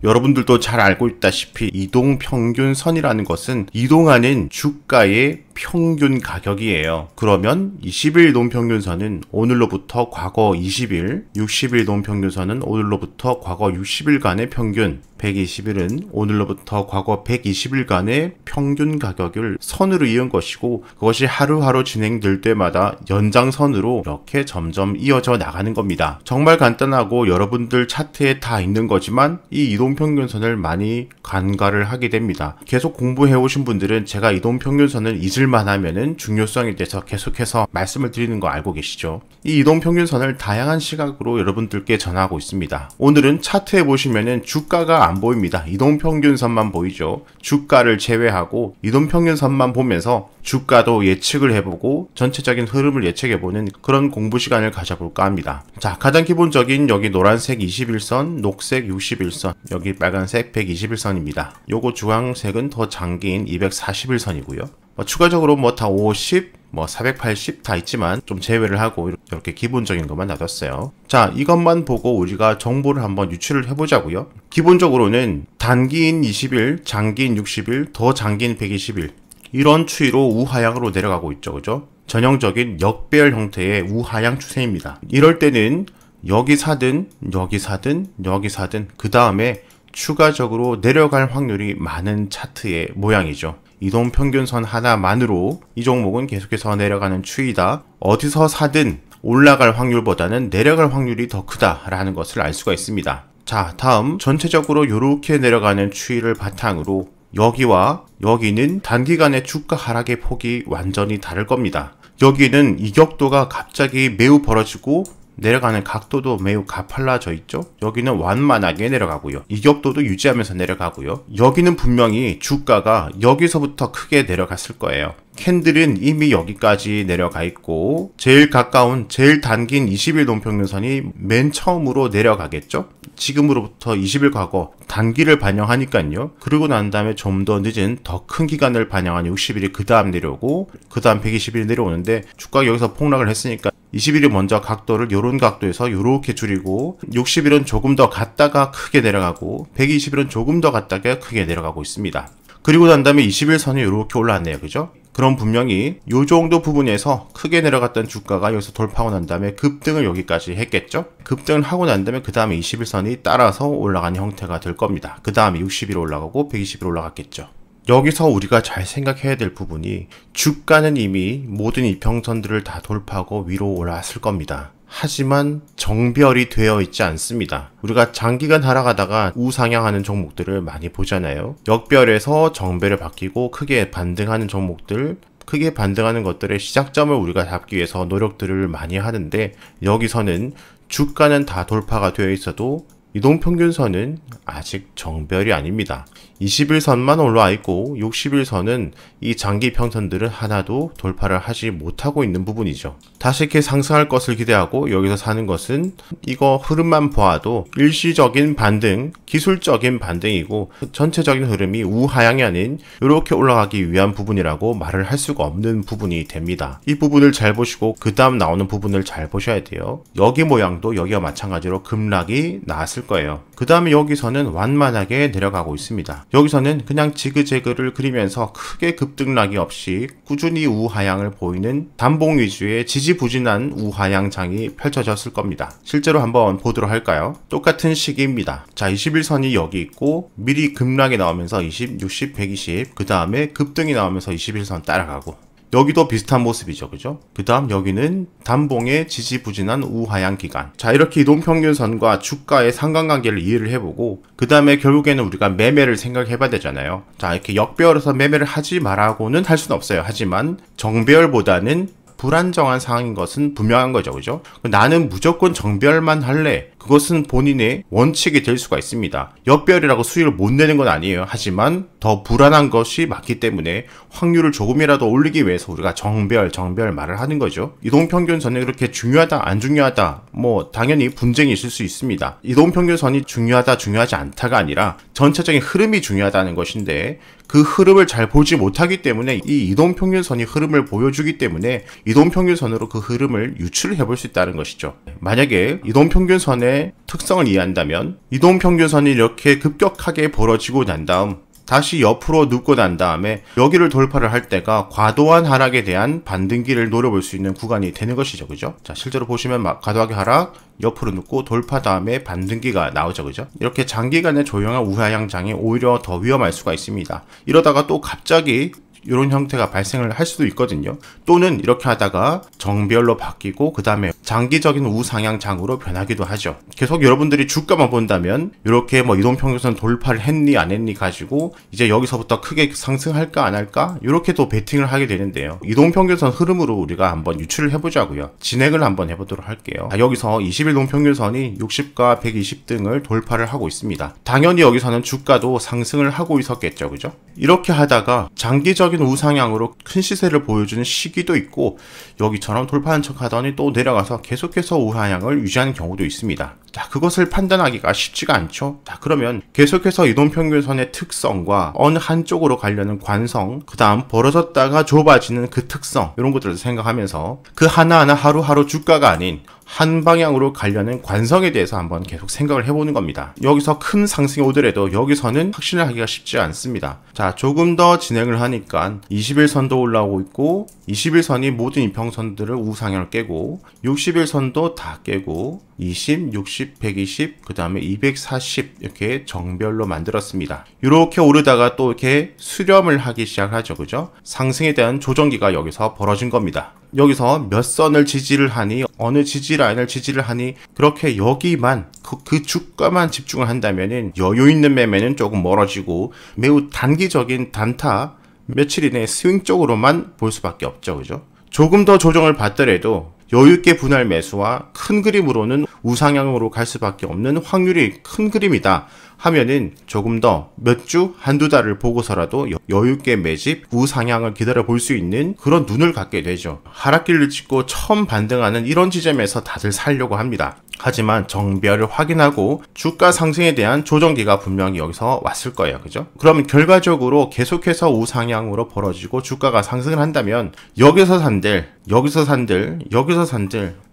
여러분들도 잘 알고 있다시피 이동평균선이라는 것은 이동하는 주가의 평균 가격이에요. 그러면 20일 이동평균선은 오늘로부터 과거 20일, 60일 이동평균선은 오늘로부터 과거 60일간의 평균, 120일은 오늘로부터 과거 120일간의 평균 가격을 선으로 이은 것이고, 그것이 하루하루 진행될 때마다 연장선으로 이렇게 점점 이어져 나가는 겁니다. 정말 간단하고 여러분들 차트에 다 있는 거지만 이 이동평균선을 많이 간과를 하게 됩니다. 계속 공부해 오신 분들은 제가 이동평균선을 잊을만 하면은 중요성에 대해서 계속해서 말씀을 드리는 거 알고 계시죠? 이 이동평균선을 다양한 시각으로 여러분들께 전하고 있습니다. 오늘은 차트에 보시면은 주가가 안 보입니다. 이동평균선만 보이죠. 주가를 제외하고 이동평균선만 보면서 주가도 예측을 해보고 전체적인 흐름을 예측해보는 그런 공부 시간을 가져볼까 합니다. 자, 가장 기본적인 여기 노란색 21선, 녹색 61선, 여기 빨간색 121선입니다. 요거 주황색은 더 장기인 241선이고요. 추가적으로 다 50, 480 다 있지만 좀 제외를 하고 이렇게 기본적인 것만 놔뒀어요. 자, 이것만 보고 우리가 정보를 한번 유출을 해보자고요. 기본적으로는 단기인 20일, 장기인 60일, 더 장기인 120일 이런 추이로 우하향으로 내려가고 있죠. 그죠? 전형적인 역배열 형태의 우하향 추세입니다. 이럴 때는 여기 사든 여기 사든 여기 사든 그 다음에 추가적으로 내려갈 확률이 많은 차트의 모양이죠. 이동평균선 하나만으로 이 종목은 계속해서 내려가는 추이다. 어디서 사든 올라갈 확률보다는 내려갈 확률이 더 크다라는 것을 알 수가 있습니다. 자, 다음 전체적으로 이렇게 내려가는 추이를 바탕으로 여기와 여기는 단기간의 주가 하락의 폭이 완전히 다를 겁니다. 여기는 이격도가 갑자기 매우 벌어지고 내려가는 각도도 매우 가팔라져 있죠. 여기는 완만하게 내려가고요. 이격도도 유지하면서 내려가고요. 여기는 분명히 주가가 여기서부터 크게 내려갔을 거예요. 캔들은 이미 여기까지 내려가 있고 제일 가까운 제일 단긴 20일 동평균선이 맨 처음으로 내려가겠죠. 지금으로부터 20일 과거 단기를 반영하니까요. 그리고 난 다음에 좀 더 늦은 더 큰 기간을 반영한 60일이 그 다음 내려오고 그 다음 120일이 내려오는데 주가가 여기서 폭락을 했으니까 20일이 먼저 각도를 요런 각도에서 요렇게 줄이고 60일은 조금 더 갔다가 크게 내려가고 120일은 조금 더 갔다가 크게 내려가고 있습니다. 그리고 난 다음에 20일선이 이렇게 올라왔네요. 그죠? 그럼 분명히 요 정도 부분에서 크게 내려갔던 주가가 여기서 돌파하고 난 다음에 급등을 여기까지 했겠죠? 급등을 하고 난 다음에 그 다음에 21선이 따라서 올라가는 형태가 될 겁니다. 그 다음에 60일 올라가고 120일 올라갔겠죠. 여기서 우리가 잘 생각해야 될 부분이 주가는 이미 모든 이평선들을 다 돌파하고 위로 올라왔을 겁니다. 하지만 정별이 되어 있지 않습니다. 우리가 장기간 하락하다가 우상향하는 종목들을 많이 보잖아요. 역별에서 정별을 바뀌고 크게 반등하는 종목들, 크게 반등하는 것들의 시작점을 우리가 잡기 위해서 노력들을 많이 하는데 여기서는 주가는 다 돌파가 되어 있어도 이동평균선은 아직 정별이 아닙니다. 21선만 올라와 있고 60일선은 이 장기 평선들은 하나도 돌파를 하지 못하고 있는 부분이죠. 다시 이렇게 상승할 것을 기대하고 여기서 사는 것은 이거 흐름만 보아도 일시적인 반등, 기술적인 반등이고 전체적인 흐름이 우하향이 아닌 이렇게 올라가기 위한 부분이라고 말을 할 수가 없는 부분이 됩니다. 이 부분을 잘 보시고 그 다음 나오는 부분을 잘 보셔야 돼요. 여기 모양도 여기와 마찬가지로 급락이 나왔을 거예요. 그 다음에 여기서는 완만하게 내려가고 있습니다. 여기서는 그냥 지그재그를 그리면서 크게 급등락이 없이 꾸준히 우하향을 보이는 단봉 위주의 지지부진한 우하향장이 펼쳐졌을 겁니다. 실제로 한번 보도록 할까요? 똑같은 시기입니다. 자, 21선이 여기 있고 미리 급락이 나오면서 20, 60, 120, 그 다음에 급등이 나오면서 21선 따라가고 여기도 비슷한 모습이죠. 그죠? 그 다음 여기는 단봉의 지지부진한 우하향 기간. 자, 이렇게 이동평균선과 주가의 상관관계를 이해를 해보고 그 다음에 결국에는 우리가 매매를 생각해봐야 되잖아요. 자, 이렇게 역배열에서 매매를 하지 말라고는 할 수는 없어요. 하지만 정배열보다는 불안정한 상황인 것은 분명한 거죠. 그죠? 나는 무조건 정배열만 할래. 그것은 본인의 원칙이 될 수가 있습니다. 역배열이라고 수익을 못 내는 건 아니에요. 하지만 더 불안한 것이 맞기 때문에 확률을 조금이라도 올리기 위해서 우리가 정배열 말을 하는 거죠. 이동평균선이 그렇게 중요하다 안 중요하다 당연히 분쟁이 있을 수 있습니다. 이동평균선이 중요하다 중요하지 않다가 아니라 전체적인 흐름이 중요하다는 것인데 그 흐름을 잘 보지 못하기 때문에 이 이동평균선이 흐름을 보여주기 때문에 이동평균선으로 그 흐름을 유출을 해볼 수 있다는 것이죠. 만약에 이동평균선에 이동평균선의 특성을 이해한다면 이동평균선이 이렇게 급격하게 벌어지고 난 다음 다시 옆으로 눕고 난 다음에 여기를 돌파를 할 때가 과도한 하락에 대한 반등기를 노려볼 수 있는 구간이 되는 것이죠. 그죠? 자, 실제로 보시면 과도하게 하락, 옆으로 눕고 돌파 다음에 반등기가 나오죠. 그죠? 이렇게 장기간의 조용한 우하향장이 오히려 더 위험할 수가 있습니다. 이러다가 또 갑자기 이런 형태가 발생을 할 수도 있거든요. 또는 이렇게 하다가 정배열로 바뀌고 그 다음에 장기적인 우상향장으로 변하기도 하죠. 계속 여러분들이 주가만 본다면 이렇게 뭐 이동평균선 돌파를 했니 안 했니 가지고 이제 여기서부터 크게 상승할까 안 할까 이렇게 또 베팅을 하게 되는데요. 이동평균선 흐름으로 우리가 한번 유출을 해보자고요. 진행을 한번 해보도록 할게요. 여기서 20일 동평균선이 60과 120 등을 돌파를 하고 있습니다. 당연히 여기서는 주가도 상승을 하고 있었겠죠. 그죠? 이렇게 하다가 장기적 우상향으로 큰 시세를 보여주는 시기도 있고 여기처럼 돌파한 척 하더니 또 내려가서 계속해서 우하향을 유지하는 경우도 있습니다. 자, 그것을 판단하기가 쉽지가 않죠. 자, 그러면 계속해서 이동평균선의 특성과 어느 한쪽으로 가려는 관성, 그 다음 벌어졌다가 좁아지는 그 특성, 이런 것들을 생각하면서 그 하나하나 하루하루 주가가 아닌 한 방향으로 가려는 관성에 대해서 한번 계속 생각을 해보는 겁니다. 여기서 큰 상승이 오더라도 여기서는 확신을 하기가 쉽지 않습니다. 자, 조금 더 진행을 하니까 21선도 올라오고 있고 21선이 모든 이평선들을 우상향을 깨고 61선도 다 깨고 20, 60, 120, 그 다음에 240 이렇게 정별로 만들었습니다. 이렇게 오르다가 또 이렇게 수렴을 하기 시작하죠. 그죠? 상승에 대한 조정기가 여기서 벌어진 겁니다. 여기서 몇 선을 지지를 하니 어느 지지 라인을 지지를 하니 그렇게 여기만 그 주가만 집중을 한다면은 여유 있는 매매는 조금 멀어지고 매우 단기적인 단타 며칠 이내 스윙 쪽으로만 볼 수밖에 없죠. 그죠? 조금 더 조정을 받더라도 여유있게 분할 매수와 큰 그림으로는 우상향으로 갈 수밖에 없는 확률이 큰 그림이다 하면은 조금 더 몇 주, 한두 달을 보고서라도 여유있게 매집, 우상향을 기다려 볼 수 있는 그런 눈을 갖게 되죠. 하락길을 찍고 처음 반등하는 이런 지점에서 다들 살려고 합니다. 하지만 정배열을 확인하고 주가 상승에 대한 조정기가 분명히 여기서 왔을 거예요. 그죠? 그러면 결과적으로 계속해서 우상향으로 벌어지고 주가가 상승을 한다면 여기서 산들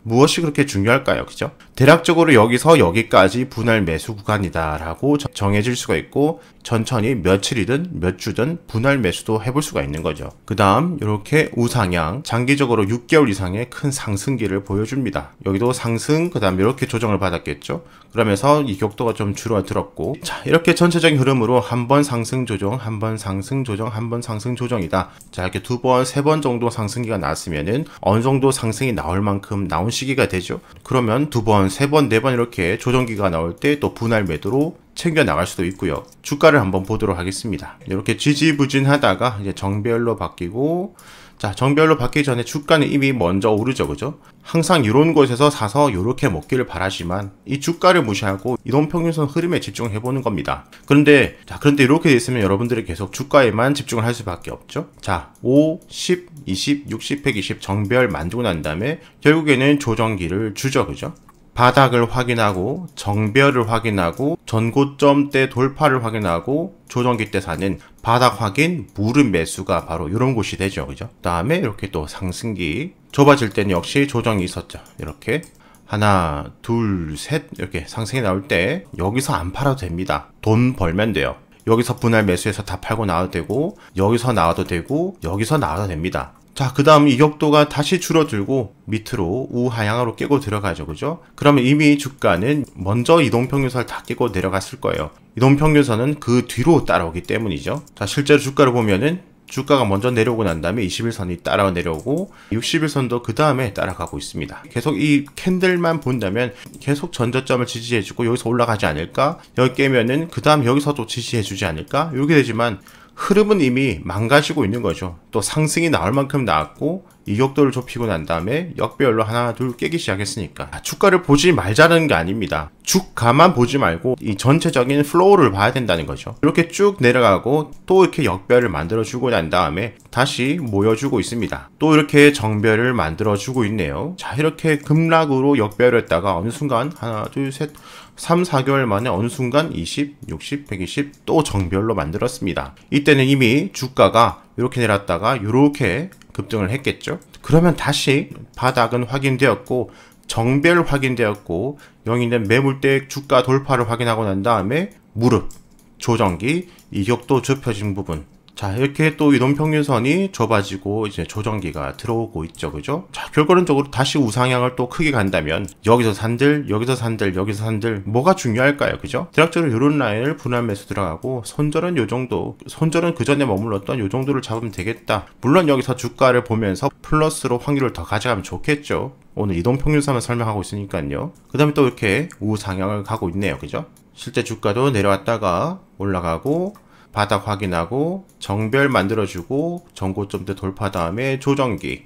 무엇이 그렇게 중요할까요? 그죠? 대략적으로 여기서 여기까지 분할 매수 구간이다라고 정해질 수가 있고 천천히 며칠이든 몇 주든 분할 매수도 해볼 수가 있는 거죠. 그 다음 이렇게 우상향 장기적으로 6개월 이상의 큰 상승기를 보여줍니다. 여기도 상승 그 다음 이렇게 조정을 받았겠죠. 그러면서 이 격도가 좀 줄어들었고 자 이렇게 전체적인 흐름으로 한 번 상승 조정 한 번 상승 조정 한 번 상승 조정이다. 자 이렇게 두 번 세 번 정도 상승기가 나왔으면은 어느 정도 상승이 나올 만큼 나온 시기가 되죠. 그러면 두 번 세 번 네 번 이렇게 조정기가 나올 때 또 분할 매도로 챙겨 나갈 수도 있고요. 주가를 한번 보도록 하겠습니다. 이렇게 지지부진하다가 이제 정배열로 바뀌고 자 정배열로 바뀌기 전에 주가는 이미 먼저 오르죠. 그죠? 항상 이런 곳에서 사서 이렇게 먹기를 바라지만 이 주가를 무시하고 이동평균선 흐름에 집중을 해보는 겁니다. 그런데 이렇게 돼 있으면 여러분들이 계속 주가에만 집중을 할 수밖에 없죠. 자 5, 10, 20, 60, 120 정배열 만들고 난 다음에 결국에는 조정기를 주죠. 그죠? 바닥을 확인하고 정배열을 확인하고 전고점대 돌파를 확인하고 조정기 때 사는 바닥 확인 무릎 매수가 바로 이런 곳이 되죠. 그죠? 그 다음에 이렇게 또 상승기 좁아질 때는 역시 조정이 있었죠. 이렇게 하나 둘 셋 이렇게 상승이 나올 때 여기서 안 팔아도 됩니다. 돈 벌면 돼요. 여기서 분할 매수해서 다 팔고 나와도 되고 여기서 나와도 되고 여기서 나와도 됩니다. 자, 그 다음 이 격도가 다시 줄어들고 밑으로 우하향으로 깨고 들어가죠. 그죠? 그러면 이미 주가는 먼저 이동평균선을 다 깨고 내려갔을 거예요. 이동평균선은 그 뒤로 따라오기 때문이죠. 자, 실제로 주가를 보면은 주가가 먼저 내려오고 난 다음에 21선이 따라 내려오고 61선도 그 다음에 따라가고 있습니다. 계속 이 캔들만 본다면 계속 전저점을 지지해주고 여기서 올라가지 않을까? 여기 깨면은 그 다음 여기서도 지지해주지 않을까? 이렇게 되지만 흐름은 이미 망가지고 있는 거죠. 또 상승이 나올 만큼 나왔고 이 격도를 좁히고 난 다음에 역배열로 하나 둘 깨기 시작했으니까 주가를 보지 말자는 게 아닙니다. 주가만 보지 말고 이 전체적인 플로우를 봐야 된다는 거죠. 이렇게 쭉 내려가고 또 이렇게 역배열을 만들어주고 난 다음에 다시 모여주고 있습니다. 또 이렇게 정배열을 만들어주고 있네요. 자 이렇게 급락으로 역배열을 했다가 어느 순간 하나 둘 셋 3, 4개월 만에 어느 순간 20, 60, 120 또 정배열로 만들었습니다. 이때는 이미 주가가 이렇게 내렸다가 이렇게 급등을 했겠죠. 그러면 다시 바닥은 확인되었고 정배열 확인되었고 여기 있는 매물대 주가 돌파를 확인하고 난 다음에 무릎, 조정기, 이격도 좁혀진 부분. 자, 이렇게 또 이동평균선이 좁아지고 이제 조정기가 들어오고 있죠. 그죠? 자, 결과론적으로 다시 우상향을 또 크게 간다면 여기서 산들, 여기서 산들, 여기서 산들 뭐가 중요할까요? 그죠? 대략적으로 이런 라인을 분할 매수 들어가고 손절은 요 정도, 손절은 그 전에 머물렀던 요 정도를 잡으면 되겠다. 물론 여기서 주가를 보면서 플러스로 확률을 더 가져가면 좋겠죠. 오늘 이동평균선을 설명하고 있으니까요. 그 다음에 또 이렇게 우상향을 가고 있네요. 그죠? 실제 주가도 내려왔다가 올라가고 바닥 확인하고 정배열 만들어주고 전고점대 돌파 다음에 조정기,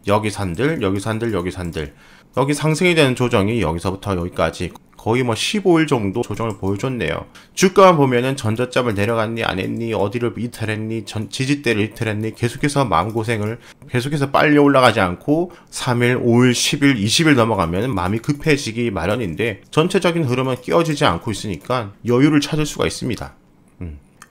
여기 산들, 여기 산들, 여기 산들, 여기 상승이 되는 조정이 여기서부터 여기까지 거의 뭐 15일 정도 조정을 보여줬네요. 주가만 보면은 전저점을 내려갔니 안 했니, 어디를 이탈했니, 지지대를 이탈했니, 계속해서 마음고생을 계속해서 빨리 올라가지 않고 3일, 5일, 10일, 20일 넘어가면 마음이 급해지기 마련인데 전체적인 흐름은 끼어지지 않고 있으니까 여유를 찾을 수가 있습니다.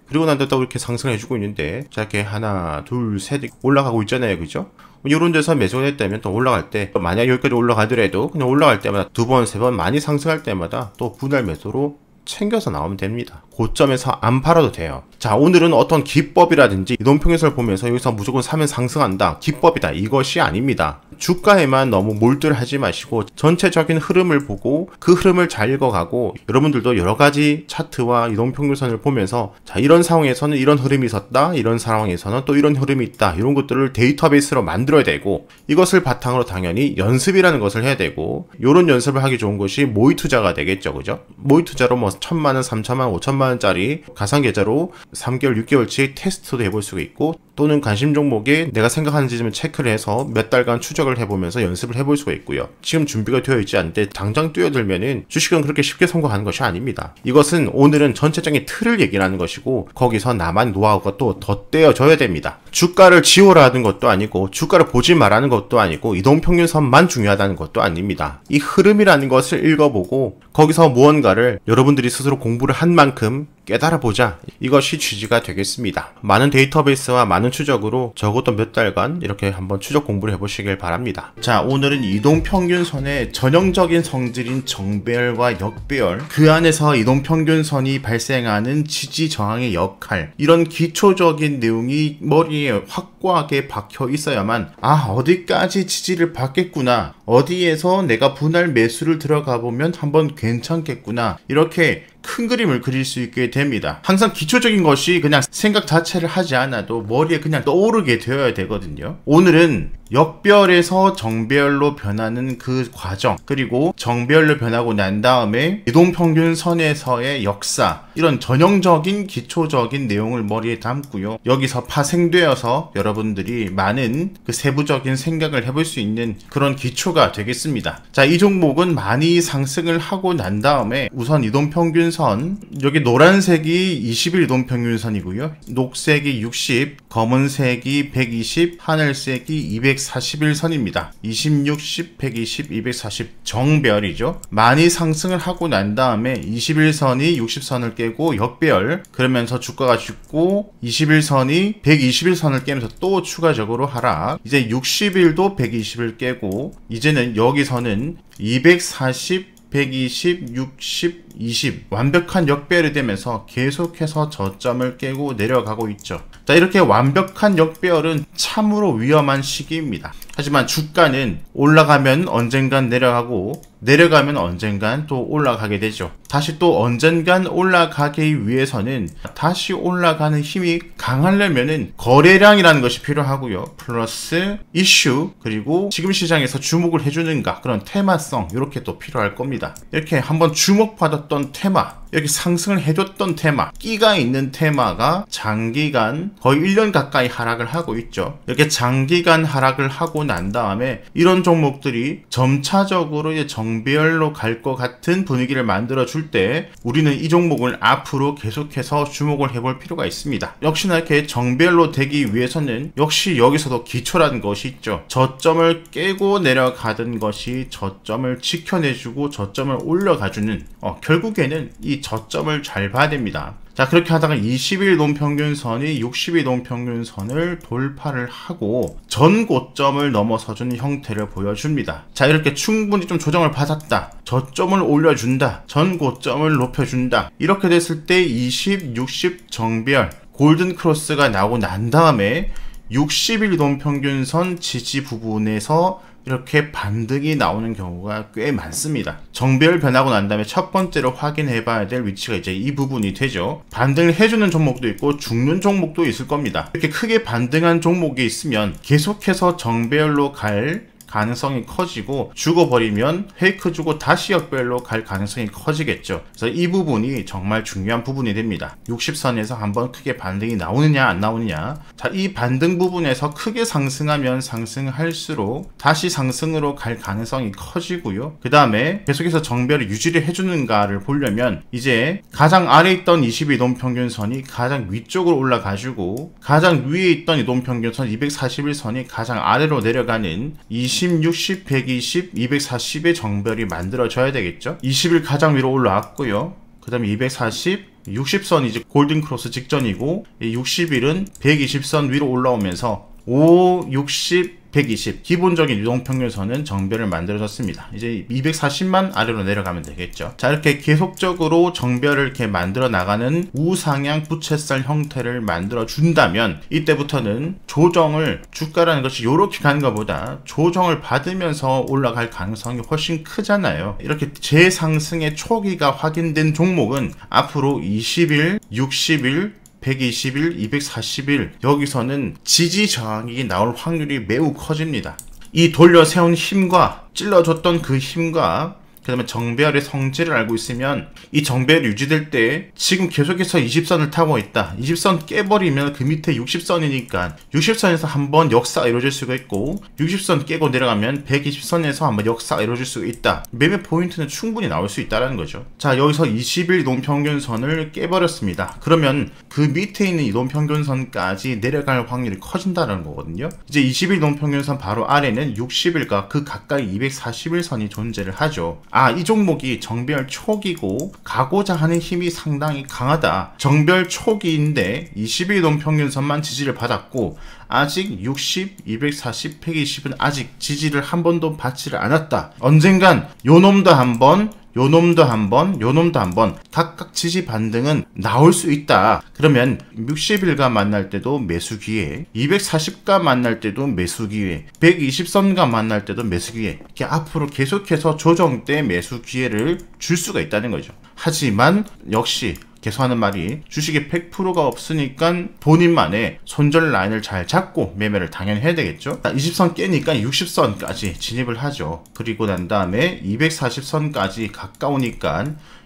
그리고 난 다음에 또 이렇게 상승을 해주고 있는데, 자, 이렇게 하나, 둘, 셋 올라가고 있잖아요. 그죠? 이런 데서 매수를 했다면 또 올라갈 때, 만약 여기까지 올라가더라도 그냥 올라갈 때마다 두 번, 세 번 많이 상승할 때마다 또 분할 매수로 챙겨서 나오면 됩니다. 고점에서 안 팔아도 돼요. 자, 오늘은 어떤 기법이라든지 이동평균선을 보면서 여기서 무조건 사면 상승한다, 기법이다, 이것이 아닙니다. 주가에만 너무 몰두를 하지 마시고 전체적인 흐름을 보고 그 흐름을 잘 읽어가고, 여러분들도 여러가지 차트와 이동평균선을 보면서 자, 이런 상황에서는 이런 흐름이 있었다, 이런 상황에서는 또 이런 흐름이 있다, 이런 것들을 데이터베이스로 만들어야 되고, 이것을 바탕으로 당연히 연습이라는 것을 해야 되고, 이런 연습을 하기 좋은 것이 모의 투자가 되겠죠. 그죠? 모의 투자로 뭐 1000만원, 3000만원, 5천만원짜리 가상계좌로 3개월, 6개월치 테스트도 해볼 수가 있고, 또는 관심 종목에 내가 생각하는 지점을 체크를 해서 몇 달간 추적을 해보면서 연습을 해볼 수가 있고요. 지금 준비가 되어 있지 않은데 당장 뛰어들면은 주식은 그렇게 쉽게 성공하는 것이 아닙니다. 이것은 오늘은 전체적인 틀을 얘기하는 것이고, 거기서 나만 노하우가 또 덧대어져야 됩니다. 주가를 지우라는 것도 아니고, 주가를 보지 말라는 것도 아니고, 이동평균선만 중요하다는 것도 아닙니다. 이 흐름이라는 것을 읽어보고 거기서 무언가를 여러분들이 스스로 공부를 한 만큼 깨달아보자, 이것이 취지가 되겠습니다. 많은 데이터베이스와 많은 추적으로 적어도 몇 달간 이렇게 한번 추적 공부를 해보시길 바랍니다. 자, 오늘은 이동평균선의 전형적인 성질인 정배열과 역배열, 그 안에서 이동평균선이 발생하는 지지 저항의 역할, 이런 기초적인 내용이 머리에 확고하게 박혀 있어야만, 아, 어디까지 지지를 받겠구나, 어디에서 내가 분할 매수를 들어가 보면 한번 괜찮겠구나, 이렇게 큰 그림을 그릴 수 있게 됩니다. 항상 기초적인 것이 그냥 생각 자체를 하지 않아도 머리에 그냥 떠오르게 되어야 되거든요. 오늘은 역배열에서 정배열로 변하는 그 과정, 그리고 정배열로 변하고 난 다음에 이동평균선에서의 역사, 이런 전형적인 기초적인 내용을 머리에 담고요. 여기서 파생되어서 여러분들이 많은 그 세부적인 생각을 해볼 수 있는 그런 기초가 되겠습니다. 자, 이 종목은 많이 상승을 하고 난 다음에 우선 이동평균선, 여기 노란색이 20일 이동평균선이고요. 녹색이 60, 검은색이 120, 하늘색이 241선입니다. 20, 60, 120, 240 정배열이죠. 많이 상승을 하고 난 다음에 21선이 60선을 깨고 역배열, 그러면서 주가가 죽고 21선이 121선을 깨면서 또 추가적으로 하락, 이제 60일도 120을 깨고, 이제는 여기서는 240, 120, 60, 20 완벽한 역배열이 되면서 계속해서 저점을 깨고 내려가고 있죠. 자, 이렇게 완벽한 역배열은 참으로 위험한 시기입니다. 하지만 주가는 올라가면 언젠간 내려가고, 내려가면 언젠간 또 올라가게 되죠. 다시 또 언젠간 올라가기 위해서는, 다시 올라가는 힘이 강하려면은 거래량이라는 것이 필요하고요. 플러스 이슈, 그리고 지금 시장에서 주목을 해주는가, 그런 테마성, 이렇게 또 필요할 겁니다. 이렇게 한번 주목받았던 테마, 이렇게 상승을 해줬던 테마, 끼가 있는 테마가 장기간 거의 1년 가까이 하락을 하고 있죠. 이렇게 장기간 하락을 하고 난 다음에 이런 종목들이 점차적으로 이제 정배열로 갈 것 같은 분위기를 만들어 줄 때, 우리는 이 종목을 앞으로 계속해서 주목을 해볼 필요가 있습니다. 역시나 이렇게 정배열로 되기 위해서는 역시 여기서도 기초라는 것이 있죠. 저점을 깨고 내려가던 것이 저점을 지켜내주고 저점을 올려가주는, 결국에는 이 저점을 잘 봐야 됩니다. 자, 그렇게 하다가 20일 노평균선이 60일 노평균선을 돌파를 하고 전 고점을 넘어서주는 형태를 보여줍니다. 자, 이렇게 충분히 좀 조정을 받았다, 저점을 올려준다, 전 고점을 높여준다, 이렇게 됐을 때 20, 60 정배열 골든 크로스가 나오고 난 다음에 60일 노평균선 지지 부분에서 이렇게 반등이 나오는 경우가 꽤 많습니다. 정배열 변하고 난 다음에 첫 번째로 확인해 봐야 될 위치가 이제 이 부분이 되죠. 반등을 해주는 종목도 있고 죽는 종목도 있을 겁니다. 이렇게 크게 반등한 종목이 있으면 계속해서 정배열로 갈 가능성이 커지고, 죽어버리면 페이크 주고 다시 역배열로 갈 가능성이 커지겠죠. 그래서 이 부분이 정말 중요한 부분이 됩니다. 60선에서 한번 크게 반등이 나오느냐 안 나오느냐. 자, 이 반등 부분에서 크게 상승하면 상승할수록 다시 상승으로 갈 가능성이 커지고요. 그 다음에 계속해서 정배열을 유지를 해주는가를 보려면 이제 가장 아래에 있던 22 노평균선이 가장 위쪽으로 올라가지고 가장 위에 있던 이 노평균선 241선이 가장 아래로 내려가는 20, 60, 120, 240의 정배열이 만들어져야 되겠죠. 20일 가장 위로 올라왔고요. 그 다음에 240, 60선 이제 골든크로스 직전이고, 60일은 120선 위로 올라오면서 5, 60, 120 기본적인 유동평균선은 정배열을 만들어졌습니다. 이제 240만 아래로 내려가면 되겠죠. 자, 이렇게 계속적으로 정배열을 이렇게 만들어 나가는 우상향 부채살 형태를 만들어 준다면 이때부터는 조정을, 주가라는 것이 이렇게 가는 것보다 조정을 받으면서 올라갈 가능성이 훨씬 크잖아요. 이렇게 재상승의 초기가 확인된 종목은 앞으로 20일, 60일, 120일, 240일 여기서는 지지 저항이 나올 확률이 매우 커집니다. 이 돌려 세운 힘과 찔러줬던 그 힘과 그 다음에 정배열의 성질을 알고 있으면 이 정배열이 유지될 때 지금 계속해서 20선을 타고 있다, 20선 깨버리면 그 밑에 60선이니까 60선에서 한번 역사가 이루어질 수가 있고, 60선 깨고 내려가면 120선에서 한번 역사가 이루어질 수가 있다. 매매 포인트는 충분히 나올 수 있다는 거죠. 자, 여기서 20일 노평균선을 깨버렸습니다. 그러면 그 밑에 있는 이 노평균선까지 내려갈 확률이 커진다는 거거든요. 이제 20일 노평균선 바로 아래는 60일과 그 가까이 241선이 존재를 하죠. 이 종목이 정배열 초기고 가고자 하는 힘이 상당히 강하다. 정배열 초기인데 20일 노평균선만 지지를 받았고 아직 60, 240, 120은 아직 지지를 한 번도 받지를 않았다. 언젠간 요놈도 한번, 요놈도 한번, 요놈도 한번 각각 지지 반등은 나올 수 있다. 그러면 60일과 만날 때도 매수 기회, 240과 만날 때도 매수 기회, 120선과 만날 때도 매수 기회, 이렇게 앞으로 계속해서 조정 때 매수 기회를 줄 수가 있다는 거죠. 하지만 역시 계속하는 말이 주식에 100%가 없으니까 본인만의 손절 라인을 잘 잡고 매매를 당연히 해야 되겠죠. 20선 깨니까 60선까지 진입을 하죠. 그리고 난 다음에 240선까지 가까우니까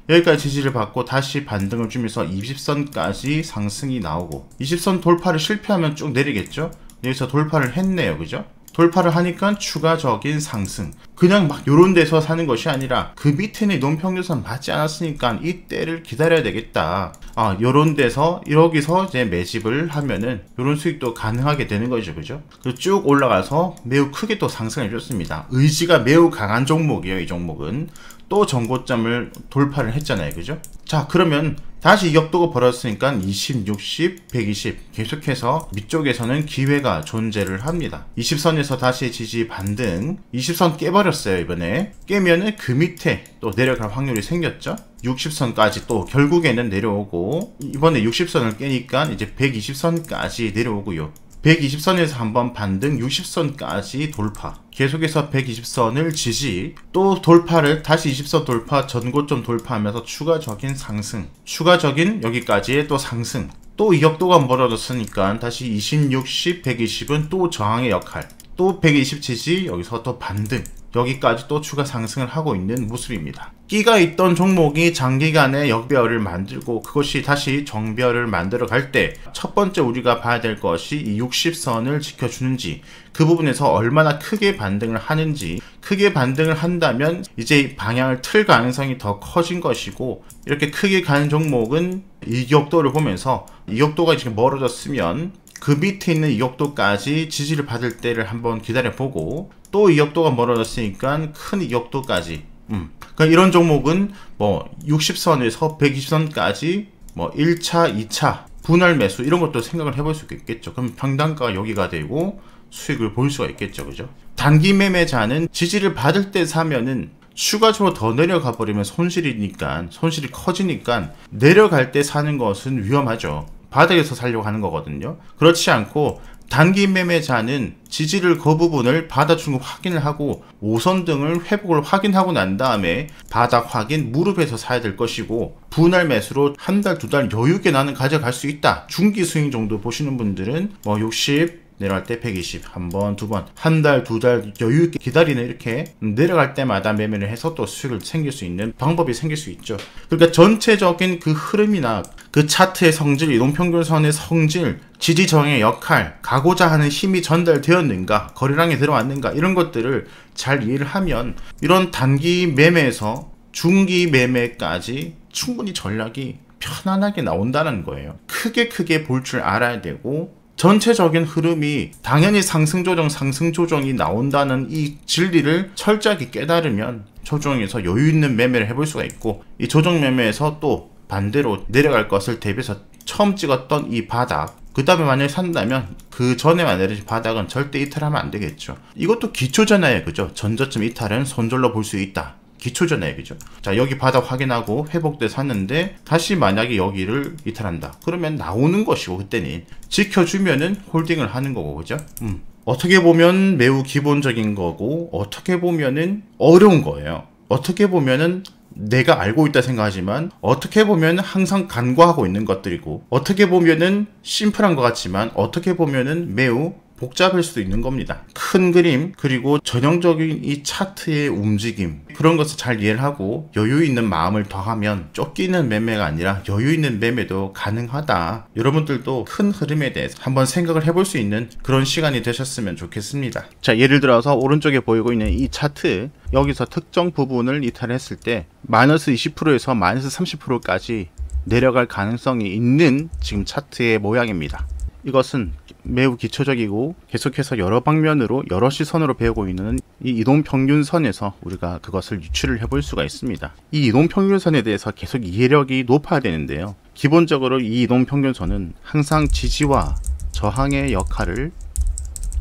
여기까지 지지를 받고 다시 반등을 주면서 20선까지 상승이 나오고, 20선 돌파를 실패하면 쭉 내리겠죠. 여기서 돌파를 했네요, 그죠? 돌파를 하니까 추가적인 상승. 그냥 막 요런 데서 사는 것이 아니라 그 밑에는 노평균선 받지 않았으니까 이때를 기다려야 되겠다. 요런 데서 여기서 이제 매집을 하면은 요런 수익도 가능하게 되는 거죠, 그죠? 그리고 쭉 올라가서 매우 크게 또 상승해 줬습니다. 의지가 매우 강한 종목이에요. 이 종목은 또 전고점을 돌파를 했잖아요, 그죠? 자, 그러면 다시 이격도가 벌어졌으니까 20, 60, 120 계속해서 위쪽에서는 기회가 존재를 합니다. 20선에서 다시 지지 반등, 20선 깨버렸어요. 이번에 깨면은 그 밑에 또 내려갈 확률이 생겼죠. 60선까지 또 결국에는 내려오고, 이번에 60선을 깨니까 이제 120선까지 내려오고요. 120선에서 한번 반등, 60선까지 돌파, 계속해서 120선을 지지, 또 돌파를 다시 20선 돌파, 전고점 돌파하면서 추가적인 상승, 추가적인 여기까지의 또 상승, 또 이격도가 멀어졌으니까 다시 20, 60, 120은 또 저항의 역할, 또 120 지지, 여기서 또 반등, 여기까지 또 추가 상승을 하고 있는 모습입니다. 끼가 있던 종목이 장기간의 역배열을 만들고 그것이 다시 정배열을 만들어 갈 때 첫 번째 우리가 봐야 될 것이 이 60선을 지켜주는지, 그 부분에서 얼마나 크게 반등을 하는지, 크게 반등을 한다면 이제 방향을 틀 가능성이 더 커진 것이고, 이렇게 크게 가는 종목은 이격도를 보면서 이격도가 지금 멀어졌으면 그 밑에 있는 이격도까지 지지를 받을 때를 한번 기다려보고, 또 이격도가 멀어졌으니까 큰 이격도까지, 그러니까 이런 종목은 뭐 60선에서 120선까지 뭐 1차, 2차 분할 매수 이런 것도 생각을 해볼 수 있겠죠. 그럼 평단가가 여기가 되고 수익을 볼 수가 있겠죠. 그죠? 단기 매매자는 지지를 받을 때 사면은 추가적으로 더 내려가 버리면 손실이니까, 손실이 커지니까 내려갈 때 사는 것은 위험하죠. 바닥에서 살려고 하는 거거든요. 그렇지 않고 단기 매매자는 지지를 그 부분을 받아준 거 확인을 하고 5선 등을 회복을 확인하고 난 다음에 바닥 확인, 무릎에서 사야 될 것이고, 분할 매수로 한 달, 두 달 여유 있게 나는 가져갈 수 있다. 중기 스윙 정도 보시는 분들은 뭐 60, 내려갈 때 120, 한 번, 두 번, 한 달, 두 달 여유 있게 기다리는, 이렇게 내려갈 때마다 매매를 해서 또 수익을 생길 수 있는 방법이 생길 수 있죠. 그러니까 전체적인 그 흐름이나 그 차트의 성질, 이동평균선의 성질, 지지 저항의 역할, 가고자 하는 힘이 전달되었는가, 거래량이 들어왔는가, 이런 것들을 잘 이해를 하면 이런 단기 매매에서 중기 매매까지 충분히 전략이 편안하게 나온다는 거예요. 크게 볼 줄 알아야 되고, 전체적인 흐름이 당연히 상승 조정이 나온다는 이 진리를 철저하게 깨달으면 조정에서 여유 있는 매매를 해볼 수가 있고, 이 조정 매매에서 또 반대로 내려갈 것을 대비해서 처음 찍었던 이 바닥, 그 다음에 만약에 산다면 그 전에 만들어진 바닥은 절대 이탈하면 안 되겠죠. 이것도 기초잖아요. 그죠? 전저점 이탈은 손절로 볼 수 있다. 기초잖아요. 그죠? 자, 여기 바닥 확인하고 회복돼 샀는데 다시 만약에 여기를 이탈한다. 그러면 나오는 것이고, 그때는 지켜주면은 홀딩을 하는 거고. 그죠? 어떻게 보면 매우 기본적인 거고, 어떻게 보면은 어려운 거예요. 어떻게 보면은 내가 알고 있다 생각하지만, 어떻게 보면 항상 간과하고 있는 것들이고, 어떻게 보면은 심플한 것 같지만, 어떻게 보면은 매우 복잡할 수도 있는 겁니다. 큰 그림, 그리고 전형적인 이 차트의 움직임, 그런 것을 잘 이해를 하고 여유 있는 마음을 더하면 쫓기는 매매가 아니라 여유 있는 매매도 가능하다. 여러분들도 큰 흐름에 대해서 한번 생각을 해볼 수 있는 그런 시간이 되셨으면 좋겠습니다. 자, 예를 들어서 오른쪽에 보이고 있는 이 차트, 여기서 특정 부분을 이탈했을 때 마이너스 20%에서 마이너스 30%까지 내려갈 가능성이 있는 지금 차트의 모양입니다. 이것은 매우 기초적이고 계속해서 여러 방면으로 여러 시선으로 배우고 있는 이 이동평균선에서 우리가 그것을 유출을 해볼 수가 있습니다. 이 이동평균선에 대해서 계속 이해력이 높아야 되는데요. 기본적으로 이 이동평균선은 항상 지지와 저항의 역할을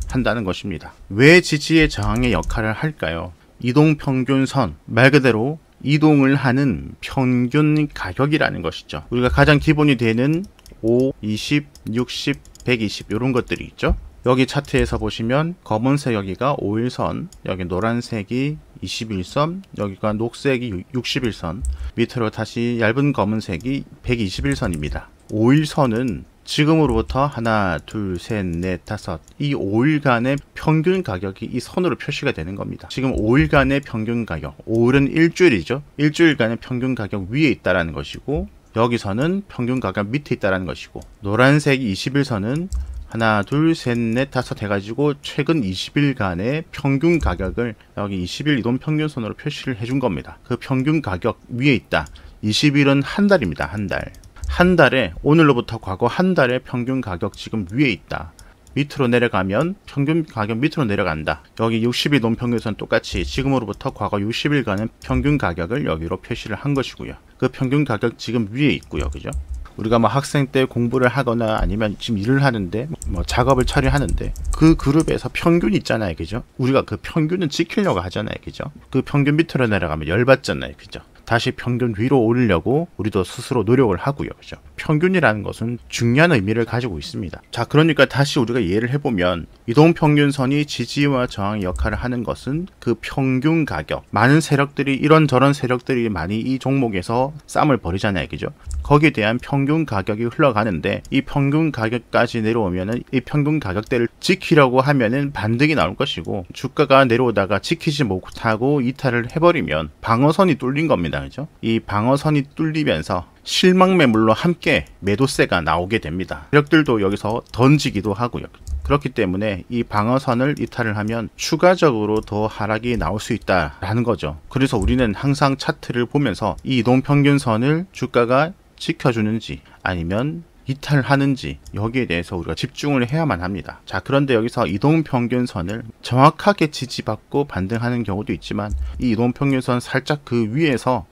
한다는 것입니다. 왜 지지의 저항의 역할을 할까요? 이동평균선, 말 그대로 이동을 하는 평균 가격이라는 것이죠. 우리가 가장 기본이 되는 5, 20, 60, 120 이런 것들이 있죠. 여기 차트에서 보시면 검은색 여기가 5일선, 여기 노란색이 21선, 여기가 녹색이 61선, 밑으로 다시 얇은 검은색이 121선입니다. 5일선은 지금으로부터 하나, 둘, 셋, 넷, 다섯, 이 5일간의 평균 가격이 이 선으로 표시가 되는 겁니다. 지금 5일간의 평균 가격, 5일은 일주일이죠. 일주일간의 평균 가격 위에 있다라는 것이고, 여기서는 평균 가격 밑에 있다는 것이고, 노란색 21선은 하나, 둘, 셋, 넷, 다섯 해가지고 최근 20일간의 평균 가격을 여기 20일 이동평균선으로 표시를 해준 겁니다. 그 평균 가격 위에 있다. 20일은 한 달입니다. 한 달. 한 달에, 오늘로부터 과거 한 달의 평균 가격 지금 위에 있다. 밑으로 내려가면 평균 가격 밑으로 내려간다. 여기 60일 이동평균선 똑같이 지금으로부터 과거 60일간의 평균 가격을 여기로 표시를 한 것이고요. 그 평균 가격 지금 위에 있고요. 그죠? 우리가 뭐 학생 때 공부를 하거나 아니면 지금 일을 하는데 뭐 작업을 처리하는데 그 그룹에서 평균 있잖아요. 그죠? 우리가 그 평균은 지키려고 하잖아요. 그죠? 그 평균 밑으로 내려가면 열받잖아요. 그죠? 다시 평균 위로 올리려고 우리도 스스로 노력을 하고요. 그죠? 평균이라는 것은 중요한 의미를 가지고 있습니다. 자, 그러니까 다시 우리가 이해를 해보면 이동평균선이 지지와 저항의 역할을 하는 것은 그 평균 가격. 많은 세력들이, 이런저런 세력들이 많이 이 종목에서 싸움을 벌이잖아요. 그죠? 거기에 대한 평균 가격이 흘러가는데 이 평균 가격까지 내려오면은 이 평균 가격대를 지키려고 하면은 반등이 나올 것이고, 주가가 내려오다가 지키지 못하고 이탈을 해버리면 방어선이 뚫린 겁니다. 그죠? 이 방어선이 뚫리면서 실망 매물로 함께 매도세가 나오게 됩니다. 세력들도 여기서 던지기도 하고요. 그렇기 때문에 이 방어선을 이탈을 하면 추가적으로 더 하락이 나올 수 있다라는 거죠. 그래서 우리는 항상 차트를 보면서 이 이동평균선을 주가가 지켜주는지 아니면 이탈하는지 여기에 대해서 우리가 집중을 해야만 합니다. 자, 그런데 여기서 이동평균선을 정확하게 지지받고 반등하는 경우도 있지만 이 이동평균선 살짝 그 위에서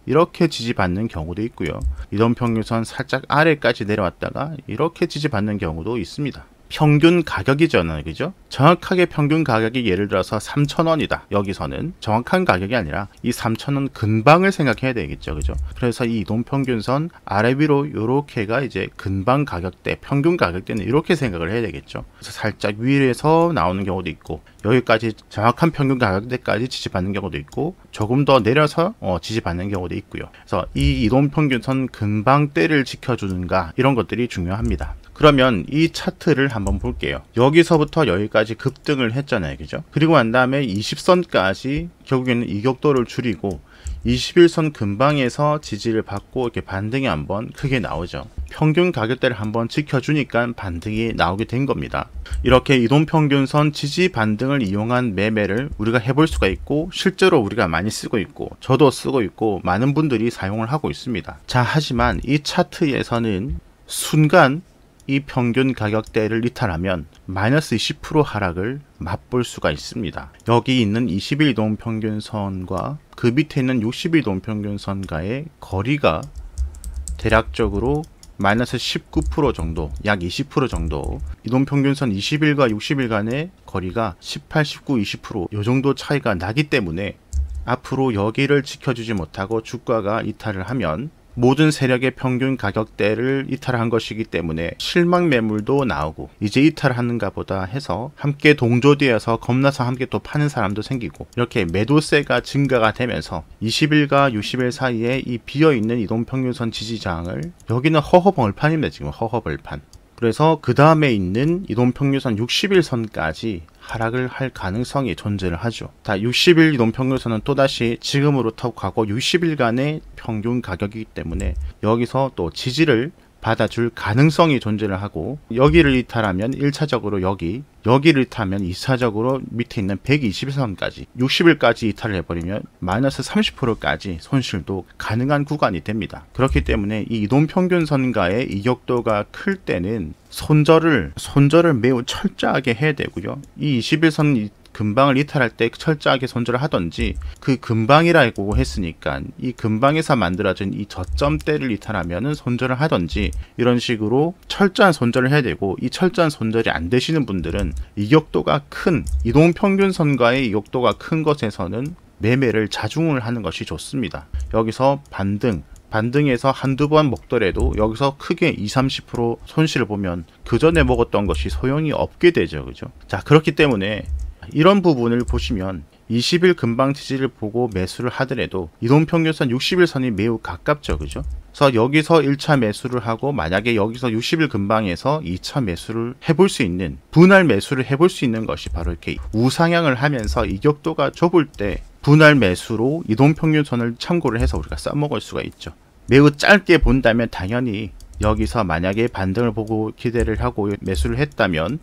이렇게 지지받는 경우도 있고요. 이동평균선 살짝 아래까지 내려왔다가 이렇게 지지받는 경우도 있습니다. 평균 가격이잖아요, 그죠? 정확하게 평균 가격이 예를 들어서 3,000원이다. 여기서는 정확한 가격이 아니라 이 3,000원 근방을 생각해야 되겠죠, 그죠? 그래서 이 이동평균선 아래 위로 이렇게가 이제 근방 가격대, 평균 가격대는 이렇게 생각을 해야 되겠죠. 그래서 살짝 위에서 나오는 경우도 있고, 여기까지 정확한 평균 가격대까지 지지받는 경우도 있고, 조금 더 내려서 지지받는 경우도 있고요. 그래서 이 이동평균선 근방대를 지켜주는가, 이런 것들이 중요합니다. 그러면 이 차트를 한번 볼게요. 여기서부터 여기까지 급등을 했잖아요, 그죠? 그리고 난 다음에 20선까지 결국에는 이격도를 줄이고 21선 근방에서 지지를 받고 이렇게 반등이 한번 크게 나오죠. 평균 가격대를 한번 지켜주니까 반등이 나오게 된 겁니다. 이렇게 이동평균선 지지 반등을 이용한 매매를 우리가 해볼 수가 있고, 실제로 우리가 많이 쓰고 있고, 저도 쓰고 있고, 많은 분들이 사용을 하고 있습니다. 자, 하지만 이 차트에서는 순간 이 평균 가격대를 이탈하면 마이너스 20% 하락을 맛볼 수가 있습니다. 여기 있는 20일 이동평균선과 그 밑에 있는 60일 이동평균선과의 거리가 대략적으로 마이너스 19% 정도, 약 20% 정도, 이동평균선 20일과 60일 간의 거리가 18, 19, 20% 이 정도 차이가 나기 때문에 앞으로 여기를 지켜주지 못하고 주가가 이탈을 하면 모든 세력의 평균 가격대를 이탈한 것이기 때문에 실망 매물도 나오고, 이제 이탈하는가 보다 해서 함께 동조되어서 겁나서 함께 또 파는 사람도 생기고, 이렇게 매도세가 증가가 되면서 20일과 60일 사이에 이 비어있는 이동평균선 지지장을, 여기는 허허벌판입니다. 지금 허허벌판. 그래서 그 다음에 있는 이동평균선 60일선까지 하락을 할 가능성이 존재를 하죠. 60일 이동평균선은 또다시 지금으로부터 과거 60일간의 평균 가격이기 때문에 여기서 또 지지를 받아줄 가능성이 존재를 하고, 여기를 이탈하면 1차적으로 여기를 이탈하면 2차적으로 밑에 있는 120선까지 60일까지 이탈을 해버리면 마이너스 30%까지 손실도 가능한 구간이 됩니다. 그렇기 때문에 이 이동평균선과의 이격도가 클 때는 손절을 매우 철저하게 해야 되고요. 이 21선 근방을 이탈할 때 철저하게 손절을 하던지, 그 근방이라고 했으니까 이 근방에서 만들어진 이 저점대를 이탈하면은 손절을 하던지, 이런 식으로 철저한 손절을 해야 되고, 이 철저한 손절이 안 되시는 분들은 이격도가 큰 이동평균선과의 이격도가 큰 것에서는 매매를 자중을 하는 것이 좋습니다. 여기서 반등에서 한두 번 먹더라도 여기서 크게 20-30% 손실을 보면 그 전에 먹었던 것이 소용이 없게 되죠, 그죠? 자, 그렇기 때문에 이런 부분을 보시면 20일 근방 지지를 보고 매수를 하더라도 이동평균선 60일선이 매우 가깝죠, 그죠? 그래서 여기서 1차 매수를 하고, 만약에 여기서 60일 근방에서 2차 매수를 해볼 수 있는, 분할 매수를 해볼 수 있는 것이 바로 이렇게 우상향을 하면서 이격도가 좁을 때 분할 매수로 이동평균선을 참고를 해서 우리가 써먹을 수가 있죠. 매우 짧게 본다면 당연히 여기서 만약에 반등을 보고 기대를 하고 매수를 했다면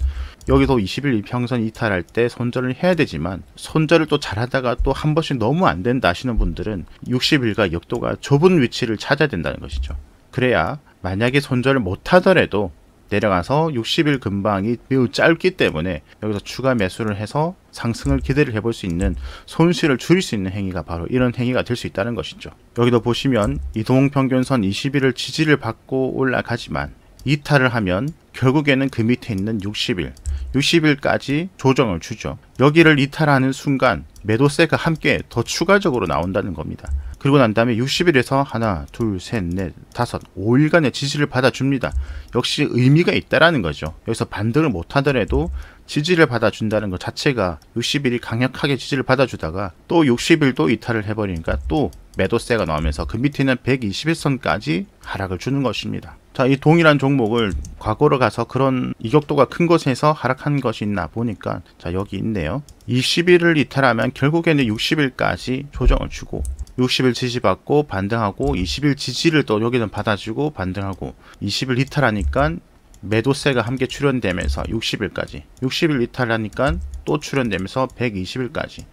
여기서 20일 이평선 이탈할 때 손절을 해야 되지만, 손절을 또 잘하다가 또 한 번씩 너무 안 된다 하시는 분들은 60일과 역도가 좁은 위치를 찾아야 된다는 것이죠. 그래야 만약에 손절을 못 하더라도 내려가서 60일 근방이 매우 짧기 때문에 여기서 추가 매수를 해서 상승을 기대를 해볼 수 있는, 손실을 줄일 수 있는 행위가 바로 이런 행위가 될 수 있다는 것이죠. 여기도 보시면 이동평균선 20일을 지지를 받고 올라가지만 이탈을 하면 결국에는 그 밑에 있는 60일까지 조정을 주죠. 여기를 이탈하는 순간 매도세가 함께 더 추가적으로 나온다는 겁니다. 그리고 난 다음에 60일에서 하나, 둘, 셋, 넷, 다섯, 5일간의 지지를 받아줍니다. 역시 의미가 있다라는 거죠. 여기서 반등을 못 하더라도 지지를 받아준다는 것 자체가 60일이 강력하게 지지를 받아주다가 또 60일도 이탈을 해버리니까 또 매도세가 나오면서 그 밑에 있는 121선까지 하락을 주는 것입니다. 자, 이 동일한 종목을 과거로 가서 그런 이격도가 큰 곳에서 하락한 것이 있나 보니까, 자, 여기 있네요. 20일을 이탈하면 결국에는 60일까지 조정을 주고 60일 지지받고 반등하고, 20일 지지를 또 여기는 받아주고 반등하고, 20일 이탈하니까 매도세가 함께 출현되면서 60일 이탈하니까 또 출현되면서 120일까지,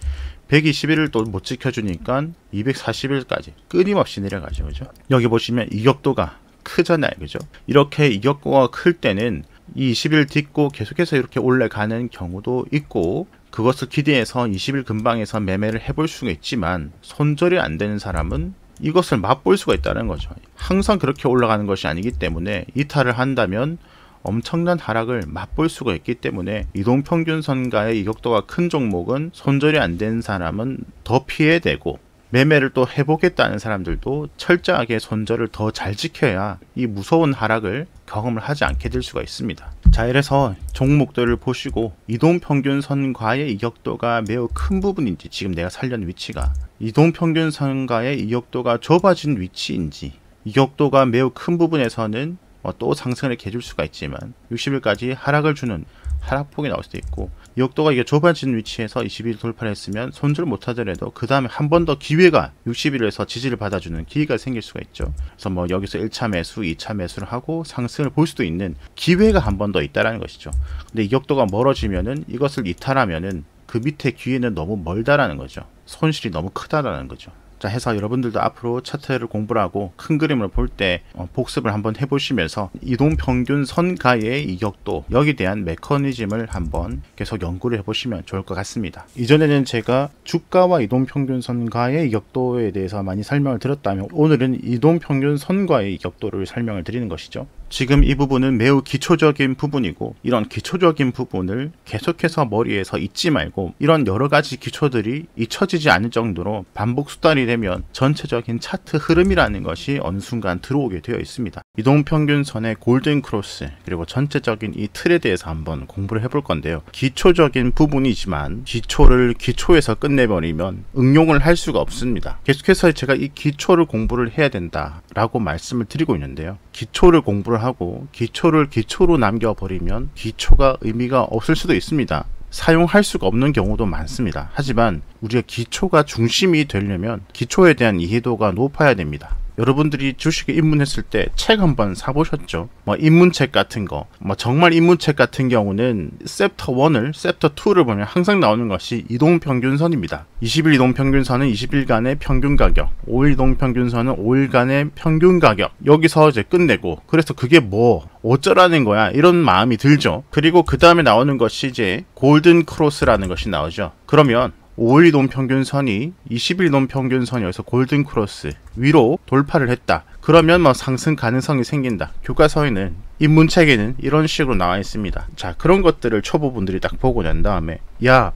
120일을 또 못 지켜주니까 240일까지 끊임없이 내려가죠, 그죠? 여기 보시면 이격도가 크잖아요, 그죠? 이렇게 이격도가 클 때는 이 20일 딛고 계속해서 이렇게 올라가는 경우도 있고, 그것을 기대해서 20일 근방에서 매매를 해볼 수가 있지만, 손절이 안 되는 사람은 이것을 맛볼 수가 있다는 거죠. 항상 그렇게 올라가는 것이 아니기 때문에 이탈을 한다면 엄청난 하락을 맛볼 수가 있기 때문에 이동평균선과의 이격도가 큰 종목은 손절이 안 된 사람은 더 피해되고, 매매를 또 해보겠다는 사람들도 철저하게 손절을 더 잘 지켜야 이 무서운 하락을 경험을 하지 않게 될 수가 있습니다. 자, 이래서 종목들을 보시고 이동평균선과의 이격도가 매우 큰 부분인지, 지금 내가 살려는 위치가 이동평균선과의 이격도가 좁아진 위치인지, 이격도가 매우 큰 부분에서는 또 상승을 이렇게 해줄 수가 있지만 60일까지 하락을 주는 하락폭이 나올 수도 있고, 이격도가 이게 좁아진 위치에서 20일 돌파를 했으면 손절 못하더라도 그 다음에 한 번 더 기회가 60일에서 지지를 받아주는 기회가 생길 수가 있죠. 그래서 뭐 여기서 1차 매수, 2차 매수를 하고 상승을 볼 수도 있는 기회가 한 번 더 있다라는 것이죠. 근데 이격도가 멀어지면은, 이것을 이탈하면은 그 밑에 기회는 너무 멀다라는 거죠. 손실이 너무 크다라는 거죠. 자, 해서 여러분들도 앞으로 차트를 공부를 하고 큰 그림을 볼 때 복습을 한번 해보시면서 이동평균선가의 이격도, 여기에 대한 메커니즘을 한번 계속 연구를 해보시면 좋을 것 같습니다. 이전에는 제가 주가와 이동평균선가의 이격도에 대해서 많이 설명을 드렸다면, 오늘은 이동평균선과의 이격도를 설명을 드리는 것이죠. 지금 이 부분은 매우 기초적인 부분이고, 이런 기초적인 부분을 계속해서 머리에서 잊지 말고, 이런 여러가지 기초들이 잊혀지지 않을 정도로 반복 수달이 되면 전체적인 차트 흐름이라는 것이 어느 순간 들어오게 되어 있습니다. 이동평균선의 골든크로스, 그리고 전체적인 이 틀에 대해서 한번 공부를 해볼 건데요. 기초적인 부분이지만 기초를 기초에서 끝내버리면 응용을 할 수가 없습니다. 계속해서 제가 이 기초를 공부를 해야 된다라고 말씀을 드리고 있는데요. 기초를 공부를 하고 기초를 기초로 남겨버리면 기초가 의미가 없을 수도 있습니다. 사용할 수가 없는 경우도 많습니다. 하지만 우리가 기초가 중심이 되려면 기초에 대한 이해도가 높아야 됩니다. 여러분들이 주식에 입문했을 때 책 한번 사보셨죠? 뭐 입문책 같은 거, 뭐 정말 입문책 같은 경우는 챕터 1을, 챕터 2를 보면 항상 나오는 것이 이동평균선입니다. 20일 이동평균선은 20일간의 평균 가격, 5일 이동평균선은 5일간의 평균 가격, 여기서 이제 끝내고, 그래서 그게 뭐 어쩌라는 거야, 이런 마음이 들죠. 그리고 그 다음에 나오는 것이 이제 골든 크로스라는 것이 나오죠. 그러면 5일 이동평균선이 20일 이동평균선에서 골든 크로스 위로 돌파를 했다. 그러면 뭐 상승 가능성이 생긴다. 교과서에는, 입문책에는 이런 식으로 나와 있습니다. 자, 그런 것들을 초보분들이 딱 보고 난 다음에, 야,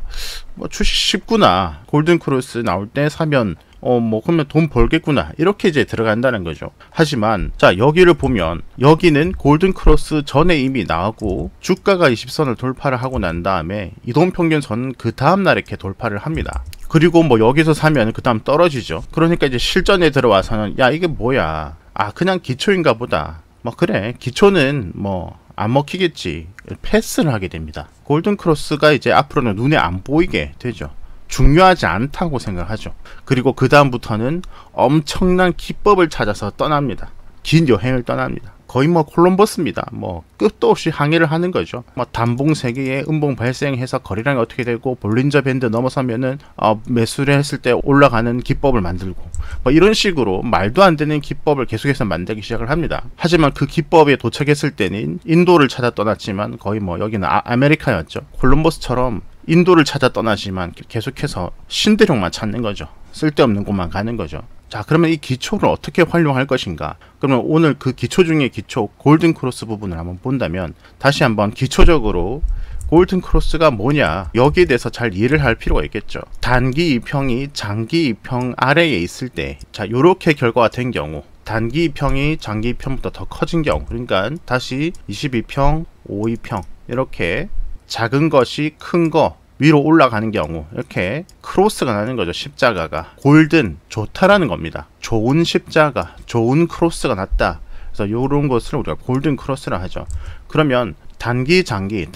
뭐 주식 쉽구나, 골든 크로스 나올 때 사면 뭐 그러면 돈 벌겠구나, 이렇게 이제 들어간다는 거죠. 하지만 자, 여기를 보면 여기는 골든 크로스 전에 이미 나오고 주가가 20선을 돌파를 하고 난 다음에 이동평균선은 그 다음날 이렇게 돌파를 합니다. 그리고 뭐 여기서 사면 그 다음 떨어지죠. 그러니까 이제 실전에 들어와서는, 야, 이게 뭐야, 아 그냥 기초인가 보다, 뭐 그래 기초는 뭐 안 먹히겠지, 패스를 하게 됩니다. 골든 크로스가 이제 앞으로는 눈에 안 보이게 되죠. 중요하지 않다고 생각하죠. 그리고 그 다음부터는 엄청난 기법을 찾아서 떠납니다. 긴 여행을 떠납니다. 거의 뭐 콜럼버스입니다. 뭐 끝도 없이 항해를 하는 거죠. 뭐 단봉 3개에 음봉 발생해서 거래량이 어떻게 되고, 볼린저 밴드 넘어서면은 매수를 했을 때 올라가는 기법을 만들고, 뭐 이런 식으로 말도 안 되는 기법을 계속해서 만들기 시작을 합니다. 하지만 그 기법에 도착했을 때는 인도를 찾아 떠났지만, 거의 뭐 여기는 아메리카였죠. 콜럼버스처럼 인도를 찾아 떠나지만 계속해서 신대륙만 찾는 거죠. 쓸데없는 곳만 가는 거죠. 자, 그러면 이 기초를 어떻게 활용할 것인가? 그러면 오늘 그 기초 중에 기초, 골든 크로스 부분을 한번 본다면, 다시 한번 기초적으로 골든 크로스가 뭐냐, 여기에 대해서 잘 이해를 할 필요가 있겠죠. 단기 2평이 장기 2평 아래에 있을 때, 자, 요렇게 결과가 된 경우, 단기 2평이 장기 2평보다 더 커진 경우, 그러니까 다시 22평, 52평 이렇게 작은 것이 큰 거 위로 올라가는 경우, 이렇게 크로스가 나는 거죠. 십자가가 골든, 좋다라는 겁니다. 좋은 십자가, 좋은 크로스가 났다. 그래서 이런 것을 우리가 골든 크로스라 하죠. 그러면 단기 장기,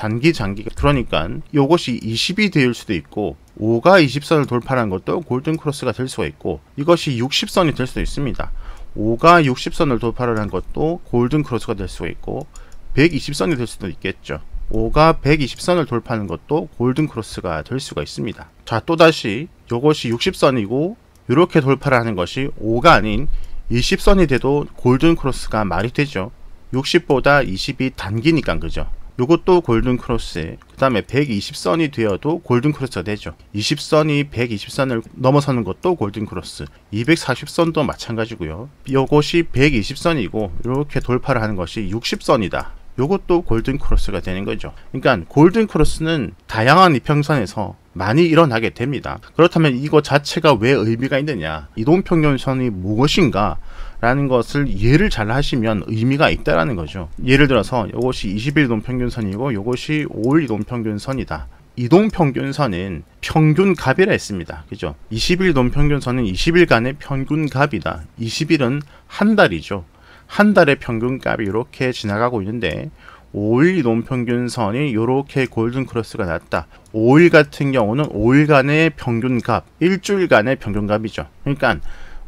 그러니까 이것이 20이 될 수도 있고, 5가 20선을 돌파한 것도 골든 크로스가 될 수가 있고, 이것이 60선이 될 수도 있습니다. 5가 60선을 돌파를 한 것도 골든 크로스가 될 수가 있고, 120선이 될 수도 있겠죠. 5가 120선을 돌파하는 것도 골든 크로스가 될 수가 있습니다. 자, 또다시 이것이 60선이고 이렇게 돌파를 하는 것이 5가 아닌 20선이 돼도 골든 크로스가 말이 되죠. 60보다 20이 단기니까, 그죠? 요것도 골든 크로스. 그 다음에 120선이 되어도 골든 크로스가 되죠. 20선이 120선을 넘어서는 것도 골든 크로스. 240선도 마찬가지고요. 요것이 120선이고 이렇게 돌파를 하는 것이 60선이다. 요것도 골든 크로스가 되는 거죠. 그러니까 골든 크로스는 다양한 이평선에서 많이 일어나게 됩니다. 그렇다면 이거 자체가 왜 의미가 있느냐, 이동평균선이 무엇인가 라는 것을 이해를 잘 하시면 의미가 있다라는 거죠. 예를 들어서 이것이 20일 이동평균선이고 이것이 5일 이동평균선이다. 이동평균선은 평균값이라 했습니다. 그죠? 20일 이동평균선은 20일간의 평균값이다. 20일은 한 달이죠. 한 달의 평균값이 이렇게 지나가고 있는데 5일 이동평균선이 이렇게 골든 크로스가 났다. 5일 같은 경우는 5일간의 평균값, 일주일간의 평균값이죠. 그러니까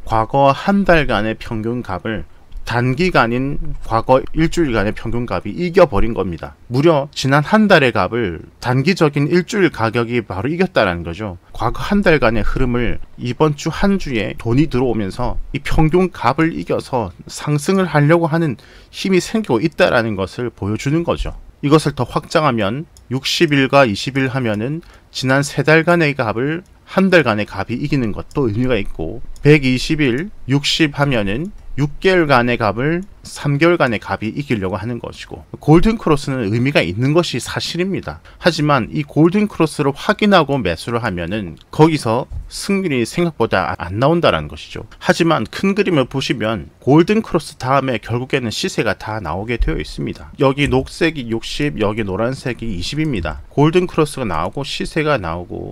과거 한 달간의 평균값을 단기간인 과거 일주일간의 평균값이 이겨버린 겁니다. 무려 지난 한 달의 값을 단기적인 일주일 가격이 바로 이겼다라는 거죠. 과거 한 달간의 흐름을 이번 주 한 주에 돈이 들어오면서 이 평균값을 이겨서 상승을 하려고 하는 힘이 생기고 있다라는 것을 보여주는 거죠. 이것을 더 확장하면 60일과 20일 하면은 지난 3달간의 값을 한 달간의 값이 이기는 것도 의미가 있고, 120일, 60 하면은 6개월간의 값을 3개월간의 값이 이기려고 하는 것이고, 골든 크로스는 의미가 있는 것이 사실입니다. 하지만 이 골든 크로스를 확인하고 매수를 하면은 거기서 승률이 생각보다 안 나온다라는 것이죠. 하지만 큰 그림을 보시면 골든 크로스 다음에 결국에는 시세가 다 나오게 되어 있습니다. 여기 녹색이 60, 여기 노란색이 20입니다. 골든 크로스가 나오고 시세가 나오고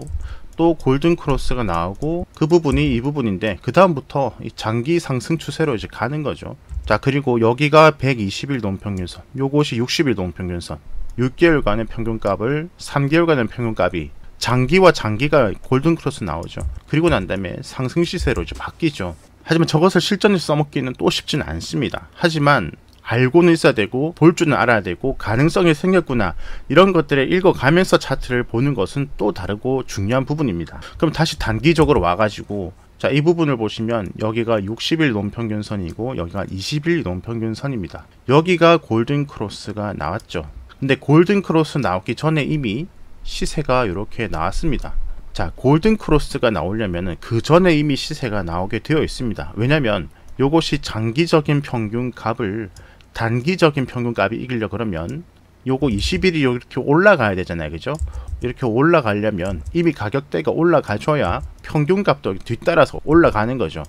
또 골든 크로스가 나오고 그 부분이 이 부분인데, 그 다음부터 이 장기 상승 추세로 이제 가는 거죠. 자, 그리고 여기가 120일 동평균선, 요것이 60일 동평균선, 6개월간의 평균값을 3개월간의 평균값이 장기와 장기가 골든 크로스 나오죠. 그리고 난 다음에 상승 시세로 이제 바뀌죠. 하지만 저것을 실전에서 써먹기는 또 쉽지는 않습니다. 하지만 알고는 있어야 되고 볼 줄은 알아야 되고 가능성이 생겼구나, 이런 것들을 읽어가면서 차트를 보는 것은 또 다르고 중요한 부분입니다. 그럼 다시 단기적으로 와가지고, 자, 이 부분을 보시면 여기가 60일 이동평균선이고 여기가 20일 이동평균선입니다. 여기가 골든 크로스가 나왔죠. 근데 골든 크로스 나오기 전에 이미 시세가 이렇게 나왔습니다. 자, 골든 크로스가 나오려면 그 전에 이미 시세가 나오게 되어 있습니다. 왜냐면 요것이 장기적인 평균값을 단기적인 평균값이 이기려 그러면 요거 20일이 이렇게 올라가야 되잖아요. 그죠? 이렇게 올라가려면 이미 가격대가 올라가줘야 평균값도 뒤따라서 올라가는 거죠.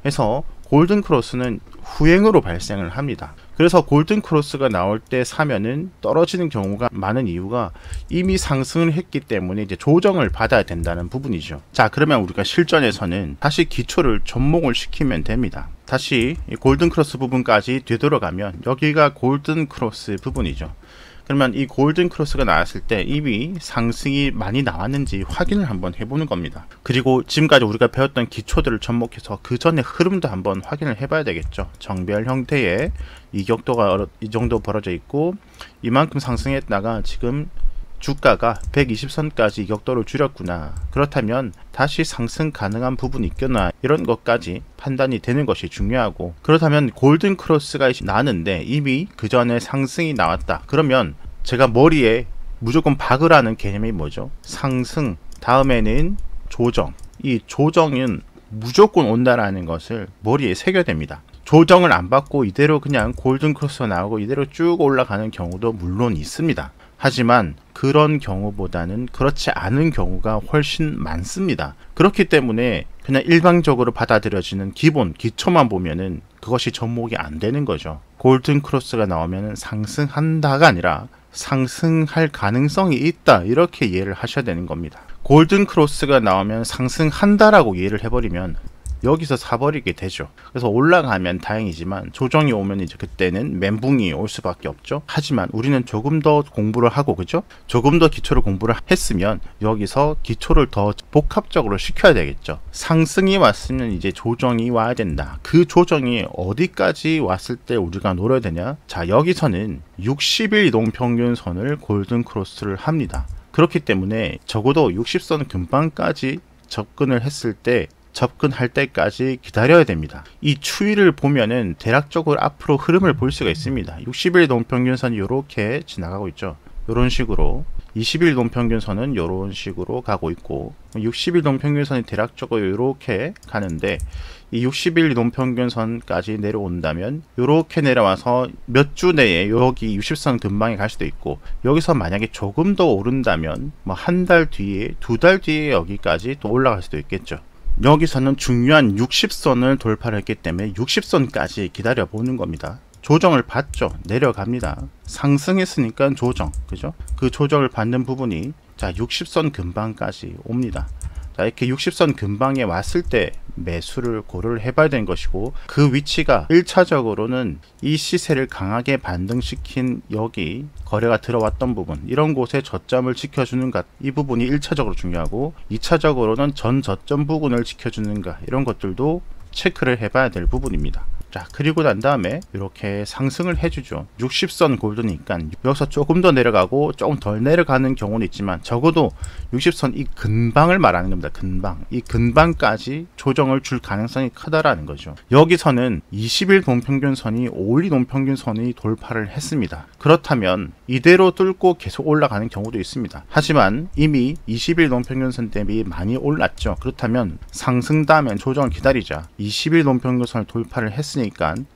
그래서 골든 크로스는 후행으로 발생을 합니다. 그래서 골든 크로스가 나올 때 사면은 떨어지는 경우가 많은 이유가 이미 상승을 했기 때문에 이제 조정을 받아야 된다는 부분이죠. 자, 그러면 우리가 실전에서는 다시 기초를 접목을 시키면 됩니다. 다시 이 골든 크로스 부분까지 되돌아가면 여기가 골든 크로스 부분이죠. 그러면 이 골든 크로스가 나왔을 때 이미 상승이 많이 나왔는지 확인을 한번 해보는 겁니다. 그리고 지금까지 우리가 배웠던 기초들을 접목해서 그 전에 흐름도 한번 확인을 해봐야 되겠죠. 정배열 형태의 이격도가 이 정도 벌어져 있고 이만큼 상승했다가 지금 주가가 120선까지 이격도를 줄였구나, 그렇다면 다시 상승 가능한 부분이 있거나 이런 것까지 판단이 되는 것이 중요하고, 그렇다면 골든 크로스가 나는데 이미 그 전에 상승이 나왔다, 그러면 제가 머리에 무조건 박으라는 개념이 뭐죠? 상승 다음에는 조정, 이 조정은 무조건 온다라는 것을 머리에 새겨야 됩니다. 조정을 안 받고 이대로 그냥 골든 크로스가 나오고 이대로 쭉 올라가는 경우도 물론 있습니다. 하지만 그런 경우보다는 그렇지 않은 경우가 훨씬 많습니다. 그렇기 때문에 그냥 일방적으로 받아들여지는 기본 기초만 보면은 그것이 접목이 안 되는 거죠. 골든 크로스가 나오면 상승한다가 아니라 상승할 가능성이 있다, 이렇게 이해를 하셔야 되는 겁니다. 골든 크로스가 나오면 상승한다라고 이해를 해버리면 여기서 사버리게 되죠. 그래서 올라가면 다행이지만 조정이 오면 이제 그때는 멘붕이 올 수밖에 없죠. 하지만 우리는 조금 더 공부를 하고, 그죠? 조금 더 기초를 공부를 했으면 여기서 기초를 더 복합적으로 시켜야 되겠죠. 상승이 왔으면 이제 조정이 와야 된다. 그 조정이 어디까지 왔을 때 우리가 노려야 되냐? 자, 여기서는 60일 이동평균선을 골든 크로스를 합니다. 그렇기 때문에 적어도 60선 근방까지 접근을 했을 때 접근할 때까지 기다려야 됩니다. 이 추이를 보면은 대략적으로 앞으로 흐름을 볼 수가 있습니다. 60일 동평균선이 이렇게 지나가고 있죠. 이런 식으로 20일 동평균선은 이런 식으로 가고 있고 60일 동평균선이 대략적으로 이렇게 가는데 이 60일 동평균선까지 내려온다면 이렇게 내려와서 몇 주 내에 여기 60선 근방에 갈 수도 있고 여기서 만약에 조금 더 오른다면 뭐 한 달 뒤에 2달 뒤에 여기까지 또 올라갈 수도 있겠죠. 여기서는 중요한 60선을 돌파를 했기 때문에 60선까지 기다려 보는 겁니다. 조정을 받죠. 내려갑니다. 상승했으니까 조정, 그죠? 그 조정을 받는 부분이 자 60선 근방까지 옵니다. 자 이렇게 60선 근방에 왔을 때 매수를 고려를 해봐야 되는 것이고 그 위치가 1차적으로는 이 시세를 강하게 반등시킨 여기 거래가 들어왔던 부분 이런 곳에 저점을 지켜주는가 이 부분이 1차적으로 중요하고 2차적으로는 전 저점 부분을 지켜주는가 이런 것들도 체크를 해봐야 될 부분입니다. 자 그리고 난 다음에 이렇게 상승을 해주죠. 60선 골드니까 여기서 조금 더 내려가고 조금 덜 내려가는 경우는 있지만 적어도 60선 이 근방을 말하는 겁니다. 근방 이 근방까지 조정을 줄 가능성이 크다라는 거죠. 여기서는 20일 동평균선이 5일 동평균선이 돌파를 했습니다. 그렇다면 이대로 뚫고 계속 올라가는 경우도 있습니다. 하지만 이미 20일 동평균선 대비 많이 올랐죠. 그렇다면 상승 다음엔 조정을 기다리자. 20일 동평균선을 돌파를 했으니까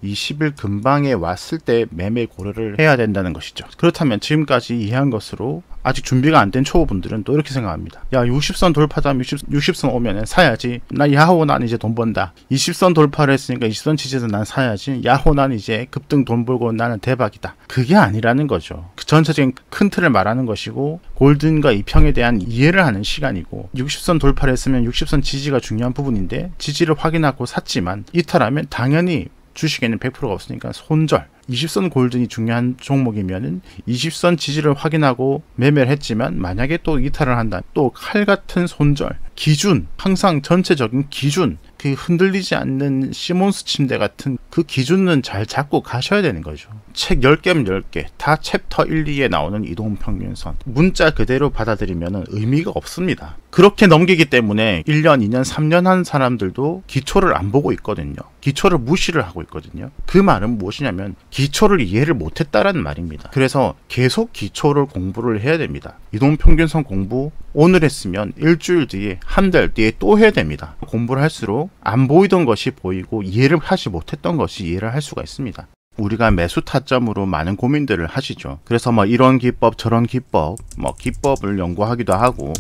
20일 근방에 왔을 때 매매 고려를 해야 된다는 것이죠. 그렇다면 지금까지 이해한 것으로 아직 준비가 안 된 초보분들은 또 이렇게 생각합니다. 야 60선 돌파하면 60선 오면 사야지. 나 야호 난 이제 돈 번다. 20선 돌파를 했으니까 20선 지지에서 난 사야지. 야호 난 이제 급등 돈 벌고 나는 대박이다. 그게 아니라는 거죠. 그 전체적인 큰 틀을 말하는 것이고 골든과 이평에 대한 이해를 하는 시간이고 60선 돌파를 했으면 60선 지지가 중요한 부분인데 지지를 확인하고 샀지만 이탈하면 당연히 주식에는 100%가 없으니까 손절 20선 골든이 중요한 종목이면은 20선 지지를 확인하고 매매를 했지만 만약에 또 이탈을 한다 또 칼 같은 손절 기준 항상 전체적인 기준 그 흔들리지 않는 시몬스 침대 같은 그 기준은 잘 잡고 가셔야 되는 거죠. 책 10개면 10개 다 챕터 1, 2에 나오는 이동평균선 문자 그대로 받아들이면 의미가 없습니다. 그렇게 넘기기 때문에 1년, 2년, 3년 한 사람들도 기초를 안 보고 있거든요. 기초를 무시를 하고 있거든요. 그 말은 무엇이냐면 기초를 이해를 못했다라는 말입니다. 그래서 계속 기초를 공부를 해야 됩니다. 이동평균선 공부 오늘 했으면 일주일 뒤에 한 달 뒤에 또 해야 됩니다. 공부를 할수록 안 보이던 것이 보이고 이해를 하지 못했던 것이 이해를 할 수가 있습니다. 우리가 매수 타점으로 많은 고민들을 하시죠. 그래서 뭐 이런 기법 저런 기법 기법을 연구하기도 하고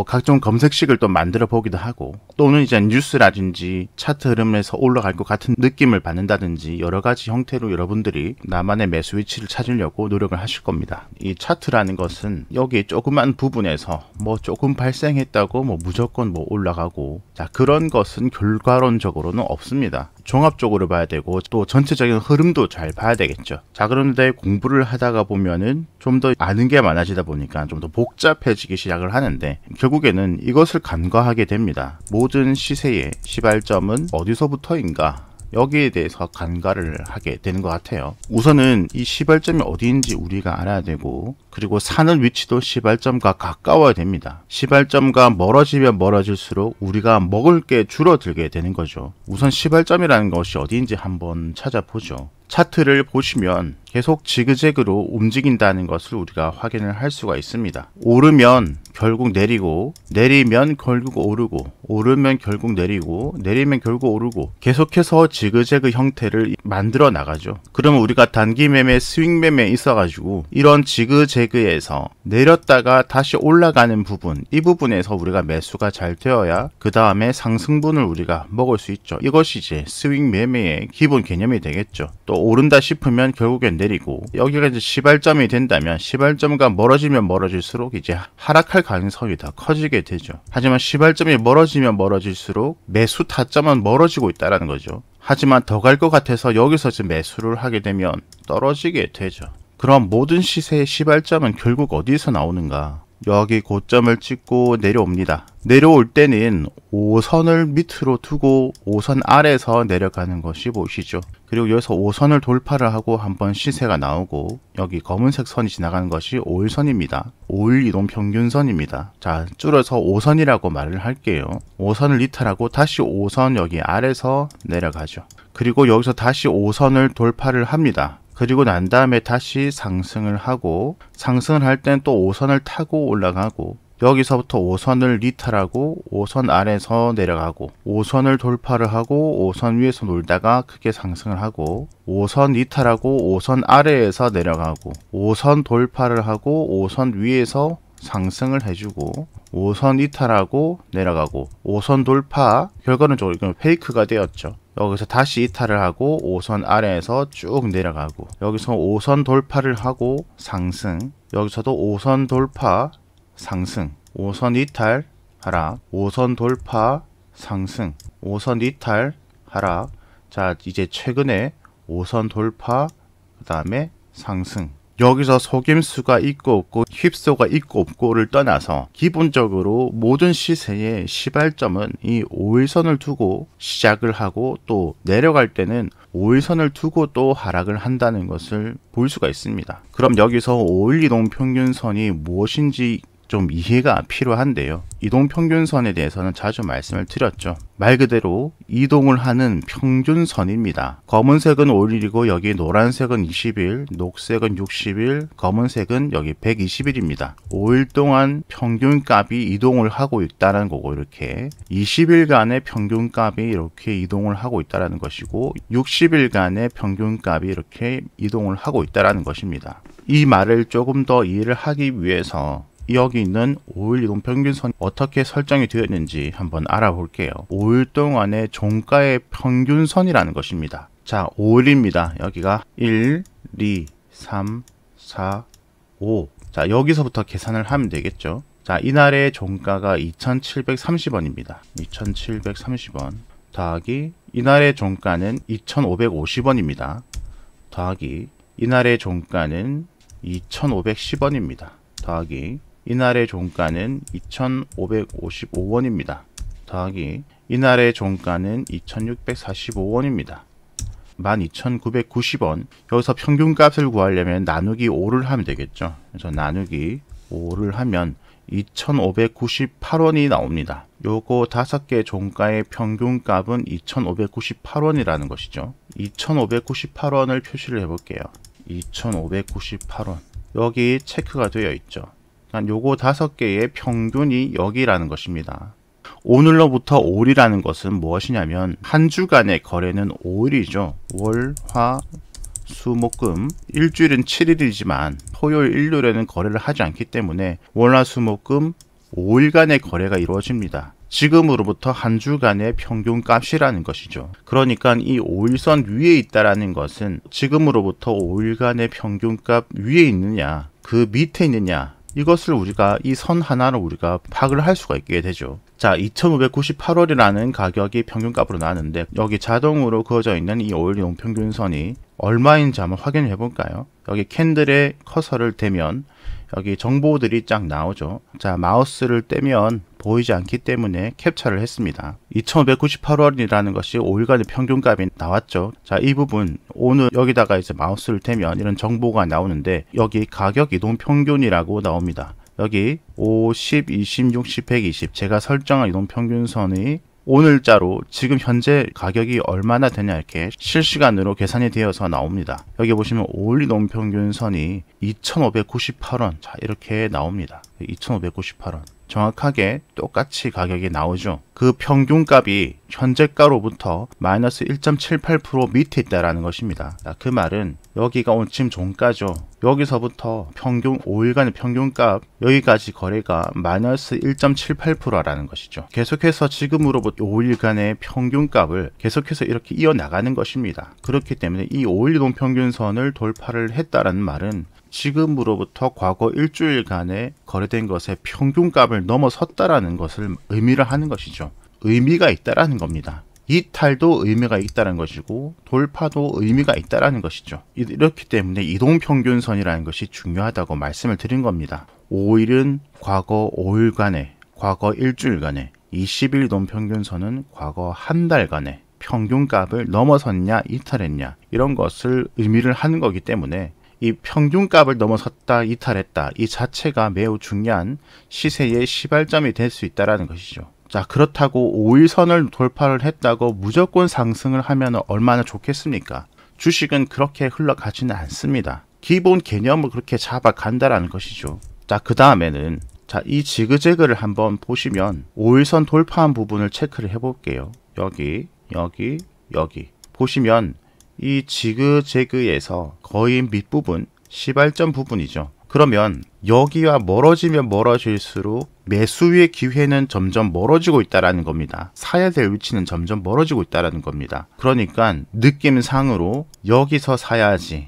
각종 검색식을 또 만들어 보기도 하고 또는 이제 뉴스라든지 차트 흐름에서 올라갈 것 같은 느낌을 받는다든지 여러 가지 형태로 여러분들이 나만의 매수 위치를 찾으려고 노력을 하실 겁니다. 이 차트라는 것은 여기 조그만 부분에서 조금 발생했다고 무조건 올라가고 자 그런 것은 결과론적으로는 없습니다. 종합적으로 봐야 되고 또 전체적인 흐름도 잘 봐야 되겠죠. 자 그런데 공부를 하다가 보면은 좀 더 아는 게 많아지다 보니까 좀 더 복잡해지기 시작을 하는데 결국에는 이것을 간과하게 됩니다. 모든 시세의 시발점은 어디서부터인가 여기에 대해서 간과를 하게 되는 것 같아요. 우선은 이 시발점이 어디인지 우리가 알아야 되고 그리고 사는 위치도 시발점과 가까워야 됩니다. 시발점과 멀어지면 멀어질수록 우리가 먹을 게 줄어들게 되는 거죠. 우선 시발점이라는 것이 어디인지 한번 찾아보죠. 차트를 보시면 계속 지그재그로 움직인다는 것을 우리가 확인을 할 수가 있습니다. 오르면 결국 내리고 내리면 결국 오르고 오르면 결국 내리고 내리면 결국 오르고 계속해서 지그재그 형태를 만들어 나가죠. 그러면 우리가 단기 매매 스윙 매매에 있어 가지고 이런 지그재그에서 내렸다가 다시 올라가는 부분 이 부분에서 우리가 매수가 잘 되어야 그 다음에 상승분을 우리가 먹을 수 있죠. 이것이 이제 스윙 매매의 기본 개념이 되겠죠. 또 오른다 싶으면 결국엔 내리고 여기가 이제 시발점이 된다면 시발점과 멀어지면 멀어질수록 이제 하락할 가능성이 더 커지게 되죠. 하지만 시발점이 멀어지면 멀어질수록 매수 타점은 멀어지고 있다는 거죠. 하지만 더 갈 것 같아서 여기서 이제 매수를 하게 되면 떨어지게 되죠. 그럼 모든 시세의 시발점은 결국 어디서 나오는가? 여기 고점을 찍고 내려옵니다. 내려올 때는 5선을 밑으로 두고 5선 아래에서 내려가는 것이 보이시죠. 그리고 여기서 5선을 돌파를 하고 한번 시세가 나오고 여기 검은색 선이 지나가는 것이 5일선입니다. 5일 이동 평균선입니다. 자, 줄여서 5선이라고 말을 할게요. 5선을 이탈하고 다시 5선 여기 아래에서 내려가죠. 그리고 여기서 다시 5선을 돌파를 합니다. 그리고 난 다음에 다시 상승을 하고, 상승을 할 땐 또 5선을 타고 올라가고, 여기서부터 5선을 이탈하고 5선 아래에서 내려가고, 5선을 돌파를 하고 5선 위에서 놀다가 크게 상승을 하고, 5선 이탈하고 5선 아래에서 내려가고, 5선 돌파를 하고 5선 위에서 상승을 해주고, 5선 이탈하고 내려가고, 5선 돌파, 결과론적으로 이건 페이크가 되었죠. 여기서 다시 이탈을 하고 5선 아래에서 쭉 내려가고, 여기서 5선 돌파를 하고 상승, 여기서도 5선 돌파 상승, 5선 이탈 하락, 5선 돌파 상승, 5선 이탈 하락. 자, 이제 최근에 5선 돌파, 그 다음에 상승. 여기서 속임수가 있고 없고 휩소가 있고 없고를 떠나서 기본적으로 모든 시세의 시발점은 이 5일선을 두고 시작을 하고, 또 내려갈 때는 5일선을 두고 또 하락을 한다는 것을 볼 수가 있습니다. 그럼 여기서 5일 이동평균선이 무엇인지 좀 이해가 필요한데요. 이동평균선에 대해서는 자주 말씀을 드렸죠. 말 그대로 이동을 하는 평균선입니다. 검은색은 5일이고 여기 노란색은 20일, 녹색은 60일, 검은색은 여기 120일입니다. 5일 동안 평균값이 이동을 하고 있다는 거고, 이렇게 20일간의 평균값이 이렇게 이동을 하고 있다는 것이고, 60일간의 평균값이 이렇게 이동을 하고 있다는 것입니다. 이 말을 조금 더 이해를 하기 위해서 여기 있는 5일 이동평균선이 어떻게 설정이 되어 있는지 한번 알아볼게요. 5일 동안의 종가의 평균선이라는 것입니다. 자, 5일입니다. 여기가 1, 2, 3, 4, 5. 자, 여기서부터 계산을 하면 되겠죠. 자, 이날의 종가가 2,730원입니다. 2,730원 더하기 이날의 종가는 2,550원입니다. 더하기 이날의 종가는 2,510원입니다. 더하기 이날의 종가는 2,555원입니다. 더하기 이날의 종가는 2,645원입니다. 12,990원. 여기서 평균값을 구하려면 나누기 5를 하면 되겠죠. 그래서 나누기 5를 하면 2,598원이 나옵니다. 요거 5개 종가의 평균값은 2,598원이라는 것이죠. 2,598원을 표시를 해볼게요. 2,598원. 여기 체크가 되어 있죠. 요거 5개의 평균이 여기라는 것입니다. 오늘로부터 5일이라는 것은 무엇이냐면 한 주간의 거래는 5일이죠. 월, 화, 수, 목, 금. 일주일은 7일이지만 토요일, 일요일에는 거래를 하지 않기 때문에 월, 화, 수, 목, 금 5일간의 거래가 이루어집니다. 지금으로부터 한 주간의 평균값이라는 것이죠. 그러니까 이 5일선 위에 있다라는 것은 지금으로부터 5일간의 평균값 위에 있느냐, 그 밑에 있느냐, 이것을 우리가 이 선 하나를 우리가 파악을 할 수가 있게 되죠. 자, 2,598원이라는 가격이 평균값으로 나왔는데 여기 자동으로 그어져 있는 이 5일 이동평균선이 얼마인지 한번 확인해 볼까요? 여기 캔들에 커서를 대면 여기 정보들이 쫙 나오죠. 자, 마우스를 떼면 보이지 않기 때문에 캡처를 했습니다. 2,598원이라는 것이 5일간의 평균값이 나왔죠. 자, 이 부분 오늘 여기다가 이제 마우스를 대면 이런 정보가 나오는데 여기 가격 이동 평균이라고 나옵니다. 여기 5, 10, 20, 60, 120 제가 설정한 이동 평균선이 오늘자로 지금 현재 가격이 얼마나 되냐 이렇게 실시간으로 계산이 되어서 나옵니다. 여기 보시면 5일 이동 평균선이 2,598원. 자, 이렇게 나옵니다. 2,598원. 정확하게 똑같이 가격이 나오죠. 그 평균값이 현재가로부터 마이너스 1.78% 밑에 있다라는 것입니다. 자, 그 말은 여기가 오늘 지금 종가죠. 여기서부터 평균 5일간의 평균값 여기까지 거래가 마이너스 1.78%라는 것이죠. 계속해서 지금으로부터 5일간의 평균값을 계속해서 이렇게 이어나가는 것입니다. 그렇기 때문에 이 5일 이동 평균선을 돌파를 했다라는 말은 지금으로부터 과거 일주일간에 거래된 것의 평균값을 넘어섰다라는 것을 의미를 하는 것이죠. 의미가 있다라는 겁니다. 이탈도 의미가 있다는 것이고 돌파도 의미가 있다라는 것이죠. 이렇기 때문에 이동평균선이라는 것이 중요하다고 말씀을 드린 겁니다. 5일은 과거 5일간에, 과거 일주일간에, 20일 이동평균선은 과거 한 달간에 평균값을 넘어섰냐 이탈했냐 이런 것을 의미를 하는 거기 때문에 이 평균값을 넘어섰다, 이탈했다 이 자체가 매우 중요한 시세의 시발점이 될 수 있다는 것이죠. 자, 그렇다고 5일선을 돌파를 했다고 무조건 상승을 하면 얼마나 좋겠습니까? 주식은 그렇게 흘러가지는 않습니다. 기본 개념을 그렇게 잡아간다라는 것이죠. 자, 그 다음에는 이 지그재그를 한번 보시면 5일선 돌파한 부분을 체크를 해볼게요. 여기 보시면 이 지그재그에서 거의 밑부분 시발점 부분이죠. 그러면 여기와 멀어지면 멀어질수록 매수의 기회는 점점 멀어지고 있다라는 겁니다. 사야 될 위치는 점점 멀어지고 있다라는 겁니다. 그러니까 느낌상으로 여기서 사야지,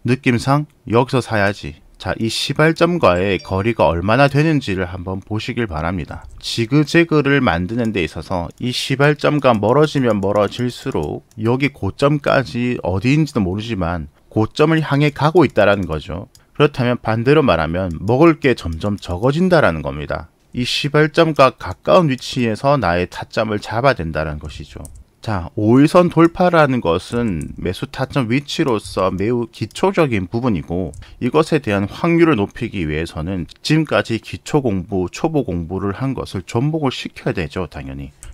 느낌상 여기서 사야지. 자, 이 시발점과의 거리가 얼마나 되는지를 한번 보시길 바랍니다. 지그재그를 만드는 데 있어서 이 시발점과 멀어지면 멀어질수록 여기 고점까지 어디인지도 모르지만 고점을 향해 가고 있다라는 거죠. 그렇다면 반대로 말하면 먹을 게 점점 적어진다라는 겁니다. 이 시발점과 가까운 위치에서 나의 타점을 잡아야 된다는 것이죠. 자, 5일선 돌파라는 것은 매수 타점 위치로서 매우 기초적인 부분이고, 이것에 대한 확률을 높이기 위해서는 지금까지 기초 공부, 초보 공부를 한 것을 접목을 시켜야 되죠.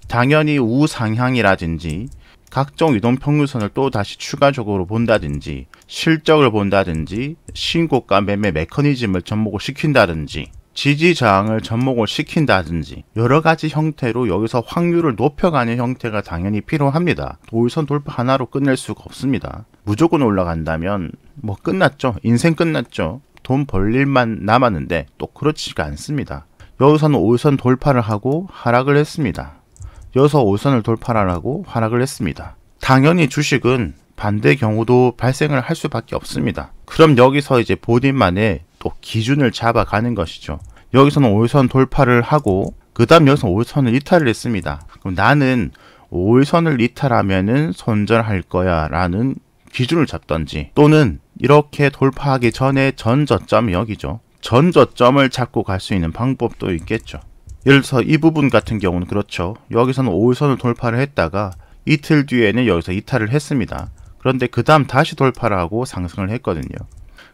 당연히 우상향이라든지 각종 이동평균선을 또 다시 추가적으로 본다든지, 실적을 본다든지, 신고가 매매 메커니즘을 접목을 시킨다든지, 지지저항을 접목을 시킨다든지 여러가지 형태로 여기서 확률을 높여가는 형태가 당연히 필요합니다. 5일선 돌파 하나로 끝낼 수가 없습니다. 무조건 올라간다면 뭐 끝났죠. 인생 끝났죠. 돈 벌 일만 남았는데 또 그렇지가 않습니다. 여기서는 5일선 돌파를 하고 하락을 했습니다. 여기서 5일선을 돌파를 하고 하락을 했습니다. 당연히 주식은 반대 경우도 발생을 할 수밖에 없습니다. 그럼 여기서 이제 본인만의 또 기준을 잡아가는 것이죠. 여기서는 5일선 돌파를 하고 그 다음 여기서 5일선을 이탈을 했습니다. 그럼 나는 5일선을 이탈하면은 손절할 거야 라는 기준을 잡던지, 또는 이렇게 돌파하기 전에 전저점이 여기죠. 전저점을 잡고 갈 수 있는 방법도 있겠죠. 예를 들어서 이 부분 같은 경우는 그렇죠. 여기서는 5일선을 돌파를 했다가 이틀 뒤에는 여기서 이탈을 했습니다. 그런데 그 다음 다시 돌파를 하고 상승을 했거든요.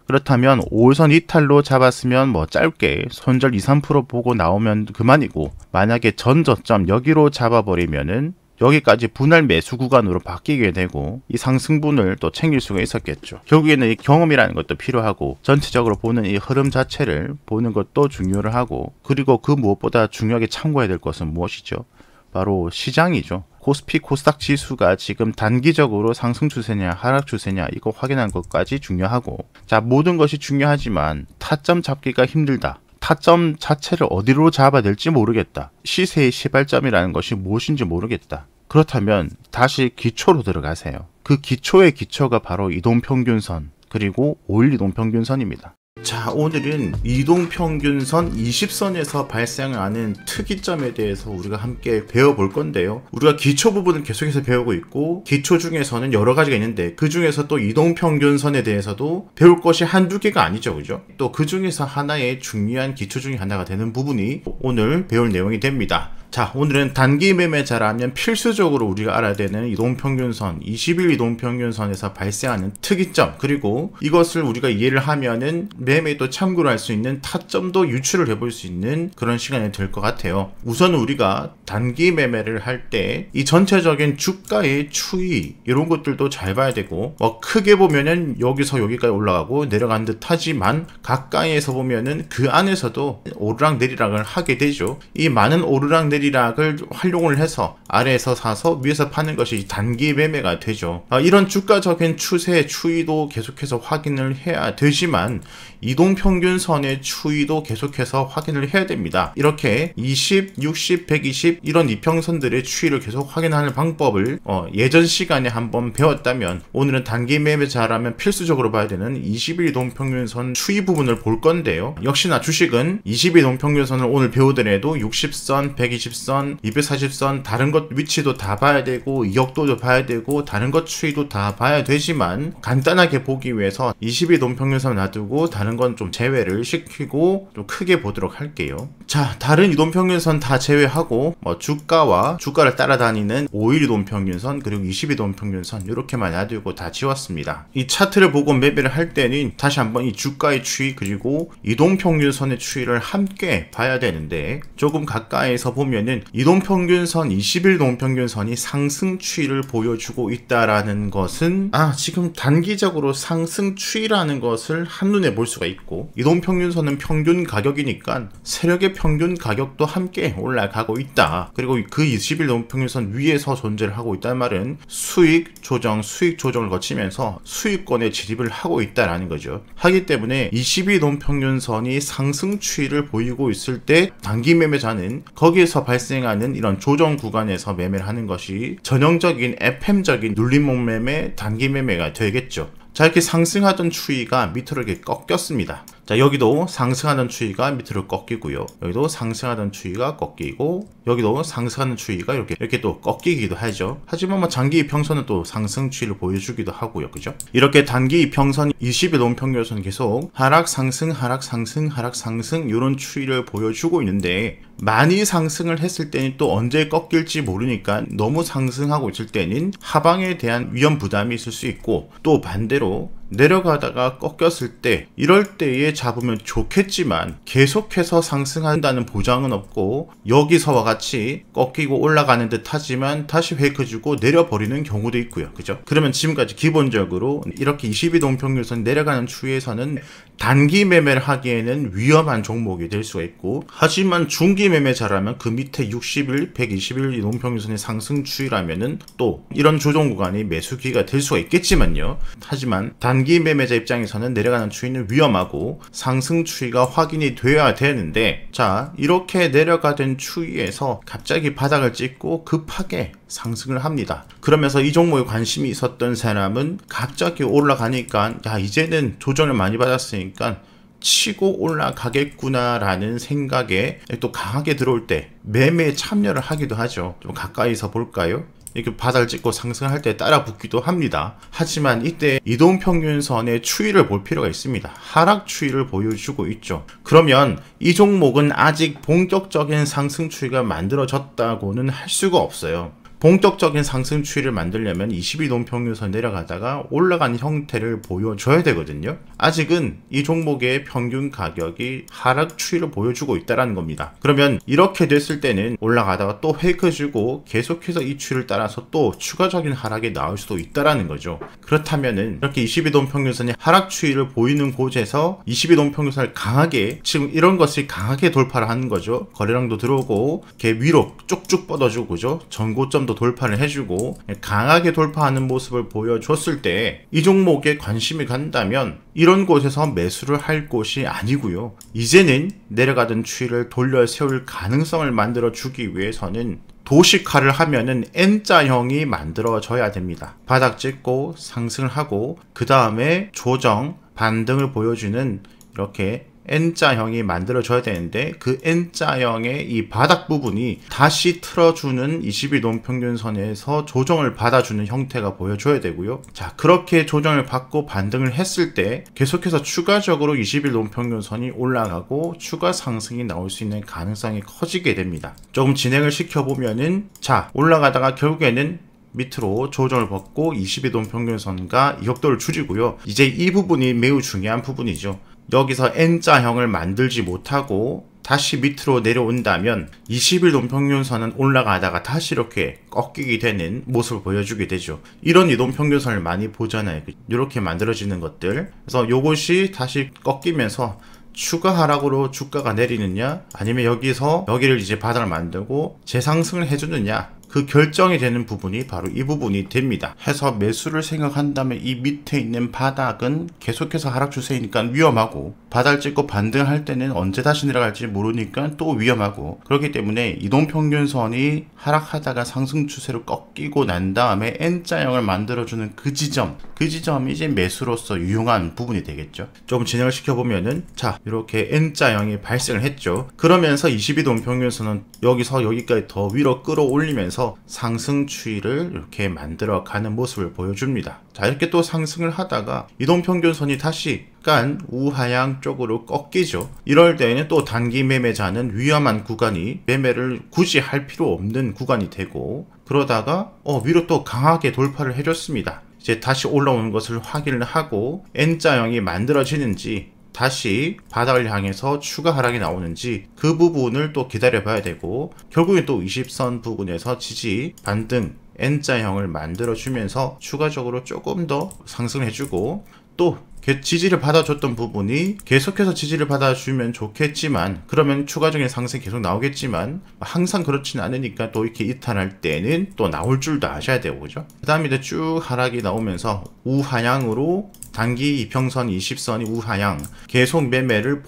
그렇다면 5일선 이탈로 잡았으면 뭐 짧게 손절 2-3% 보고 나오면 그만이고, 만약에 전저점 여기로 잡아버리면은 여기까지 분할 매수 구간으로 바뀌게 되고 이 상승분을 또 챙길 수가 있었겠죠. 결국에는 이 경험이라는 것도 필요하고, 전체적으로 보는 이 흐름 자체를 보는 것도 중요를 하고, 그리고 그 무엇보다 중요하게 참고해야 될 것은 무엇이죠? 바로 시장이죠. 코스피 코스닥 지수가 지금 단기적으로 상승 추세냐 하락 추세냐 이거 확인하는 것까지 중요하고, 자, 모든 것이 중요하지만 타점 잡기가 힘들다. 타점 자체를 어디로 잡아야 될지 모르겠다. 시세의 시발점이라는 것이 무엇인지 모르겠다. 그렇다면 다시 기초로 들어가세요. 그 기초의 기초가 바로 이동평균선, 그리고 5일 이동평균선입니다. 자, 오늘은 이동평균선 20선에서 발생하는 특이점에 대해서 우리가 함께 배워볼 건데요. 우리가 기초 부분을 계속해서 배우고 있고, 기초 중에서는 여러 가지가 있는데 그 중에서 또 이동평균선에 대해서도 배울 것이 한두 개가 아니죠, 그죠? 또 그 중에서 하나의 중요한 기초 중에 하나가 되는 부분이 오늘 배울 내용이 됩니다. 자, 오늘은 단기 매매자라면 필수적으로 우리가 알아야 되는 이동평균선, 20일 이동평균선에서 발생하는 특이점, 그리고 이것을 우리가 이해를 하면은 매매도 참고를 할 수 있는 타점도 유출을 해볼 수 있는 그런 시간이 될 것 같아요. 우선 우리가 단기 매매를 할 때 이 전체적인 주가의 추이 이런 것들도 잘 봐야 되고, 크게 보면은 여기서 여기까지 올라가고 내려간 듯 하지만 가까이에서 보면은 그 안에서도 오르락 내리락을 하게 되죠. 이 많은 오르락 내리락을 활용을 해서 아래에서 사서 위에서 파는 것이 단기 매매가 되죠. 이런 주가적인 추세 추이도 계속해서 확인을 해야 되지만 이동평균선의 추이도 계속해서 확인을 해야 됩니다. 이렇게 20, 60, 120 이런 이평선들의 추이를 계속 확인하는 방법을 예전 시간에 한번 배웠다면, 오늘은 단기 매매자라면 필수적으로 봐야 되는 20일 이동평균선 추이 부분을 볼 건데요. 역시나 주식은 20일 이동평균선을 오늘 배우더라도 60선, 120선, 240선 다른 것 위치도 다 봐야 되고, 이격도도 봐야 되고, 다른 것 추이도 다 봐야 되지만 간단하게 보기 위해서 20일 이동평균선을 놔두고 다른 건 좀 제외를 시키고 좀 크게 보도록 할게요. 자, 다른 이동평균선 다 제외하고 주가와 주가를 따라다니는 5일 이동평균선 그리고 20일 이동평균선 이렇게만 놔두고 다 지웠습니다. 이 차트를 보고 매매를 할 때는 다시 한번 이 주가의 추이 그리고 이동평균선의 추이를 함께 봐야 되는데, 조금 가까이에서 보면 보면은 이동평균선 20일 이동평균선이 상승 추이를 보여주고 있다라는 것은 지금 단기적으로 상승 추이라는 것을 한눈에 볼 수가 있고, 이동평균선은 평균 가격이니까 세력의 평균 가격도 함께 올라가고 있다. 그리고 그 20일 이동평균선 위에서 존재를 하고 있다는 말은 수익 조정을 거치면서 수익권에 진입을 하고 있다라는 거죠. 하기 때문에 20일 이동평균선이 상승 추이를 보이고 있을 때 단기 매매자는 거기에서 발생하는 이런 조정 구간에서 매매를 하는 것이 전형적인 FM적인 눌림목 매매, 단기 매매가 되겠죠. 자, 이렇게 상승하던 추이가 밑으로 이렇게 꺾였습니다. 자, 여기도 상승하던 추이가 밑으로 꺾이고요. 여기도 상승하던 추이가 꺾이고, 여기도 상승하는 추이가 이렇게 또 꺾이기도 하죠. 하지만 장기 이평선은 또 상승 추이를 보여주기도 하고요. 그죠? 이렇게 단기 이평선 20일 이동평균선 계속 하락 상승 하락 상승 하락 상승 이런 추이를 보여주고 있는데, 많이 상승을 했을 때는 또 언제 꺾일지 모르니까 너무 상승하고 있을 때는 하방에 대한 위험 부담이 있을 수 있고, 또 반대로 내려가다가 꺾였을 때 이럴 때에 잡으면 좋겠지만 계속해서 상승한다는 보장은 없고, 여기서와 같이 꺾이고 올라가는 듯 하지만 다시 회크 주고 내려버리는 경우도 있고요. 그죠? 그러면 지금까지 기본적으로 이렇게 22 동평균선 내려가는 추이에서는 단기 매매를 하기에는 위험한 종목이 될 수가 있고, 하지만 중기 매매자라면 그 밑에 60일, 120일 이동평균선의 상승 추이라면은 또 이런 조정 구간이 매수기가 될 수가 있겠지만요. 하지만 단기 매매자 입장에서는 내려가는 추이는 위험하고 상승 추이가 확인이 돼야 되는데, 자, 이렇게 내려가던 추이에서 갑자기 바닥을 찍고 급하게 상승을 합니다. 그러면서 이 종목에 관심이 있었던 사람은 갑자기 올라가니까 이제는 조정을 많이 받았으니까 치고 올라가겠구나 라는 생각에 또 강하게 들어올 때 매매에 참여를 하기도 하죠. 좀 가까이서 볼까요? 이렇게 바닥을 찍고 상승할 때 따라 붙기도 합니다. 하지만 이때 이동평균선의 추이를 볼 필요가 있습니다. 하락 추이를 보여주고 있죠. 그러면 이 종목은 아직 본격적인 상승 추이가 만들어졌다고는 할 수가 없어요. 본격적인 상승 추이를 만들려면 22동평균선 내려가다가 올라가는 형태를 보여줘야 되거든요. 아직은 이 종목의 평균 가격이 하락 추이를 보여주고 있다는 겁니다. 그러면 이렇게 됐을 때는 올라가다가 또 페이크 주고 계속해서 이 추이를 따라서 또 추가적인 하락이 나올 수도 있다는 거죠. 그렇다면은 이렇게 22동평균선이 하락 추이를 보이는 곳에서 22동평균선을 강하게, 지금 이런 것을 강하게 돌파를 하는 거죠. 거래량도 들어오고 이렇게 위로 쭉쭉 뻗어주고, 그죠? 전고점 돌파를 해주고 강하게 돌파하는 모습을 보여줬을 때 이 종목에 관심이 간다면 이런 곳에서 매수를 할 곳이 아니고요. 이제는 내려가던 추이를 돌려 세울 가능성을 만들어 주기 위해서는 도식화를 하면은 N자형이 만들어져야 됩니다. 바닥 찍고 상승을 하고 그 다음에 조정, 반등을 보여주는 이렇게 N자형이 만들어져야 되는데, 그 N자형의 이 바닥 부분이 다시 틀어주는 22동평균선에서 조정을 받아주는 형태가 보여줘야 되고요. 자, 그렇게 조정을 받고 반등을 했을 때 계속해서 추가적으로 21동평균선이 올라가고 추가 상승이 나올 수 있는 가능성이 커지게 됩니다. 조금 진행을 시켜보면은, 자, 올라가다가 결국에는 밑으로 조정을 받고 22동평균선과 이격도를 줄이고요. 이제 이 부분이 매우 중요한 부분이죠. 여기서 N자형을 만들지 못하고 다시 밑으로 내려온다면 20일 이동평균선은 올라가다가 다시 이렇게 꺾이게 되는 모습을 보여주게 되죠. 이런 이동평균선을 많이 보잖아요. 이렇게 만들어지는 것들. 그래서 요것이 다시 꺾이면서 추가 하락으로 주가가 내리느냐, 아니면 여기를 이제 바닥을 만들고 재상승을 해주느냐, 그 결정이 되는 부분이 바로 이 부분이 됩니다. 해서 매수를 생각한다면 이 밑에 있는 바닥은 계속해서 하락 추세이니까 위험하고, 바닥을 찍고 반등할 때는 언제 다시 내려갈지 모르니까 또 위험하고, 그렇기 때문에 이동평균선이 하락하다가 상승 추세로 꺾이고 난 다음에 N자형을 만들어주는 그 지점이 이제 매수로서 유용한 부분이 되겠죠. 조금 진행을 시켜보면은, 자, 이렇게 N자형이 발생을 했죠. 그러면서 22동평균선은 여기서 여기까지 더 위로 끌어올리면서 상승 추이를 이렇게 만들어 가는 모습을 보여줍니다. 자, 이렇게 또 상승을 하다가 이동평균선이 다시 약간 우하향 쪽으로 꺾이죠. 이럴 때는 또 단기 매매자는 위험한 구간이, 매매를 굳이 할 필요 없는 구간이 되고, 그러다가 위로 또 강하게 돌파를 해줬습니다. 이제 다시 올라오는 것을 확인을 하고 N자형이 만들어지는지 다시 바닥을 향해서 추가 하락이 나오는지 그 부분을 또 기다려 봐야 되고, 결국엔 또 20선 부분에서 지지 반등 N자형을 만들어 주면서 추가적으로 조금 더 상승해 주고, 또 지지를 받아줬던 부분이 계속해서 지지를 받아주면 좋겠지만, 그러면 추가적인 상승이 계속 나오겠지만 항상 그렇지는 않으니까 또 이렇게 이탈할 때는 또 나올 줄도 아셔야 되고, 그죠? 그 다음에 이제 쭉 하락이 나오면서 우하향으로 단기 이평선 20선이 우하향 계속 매매를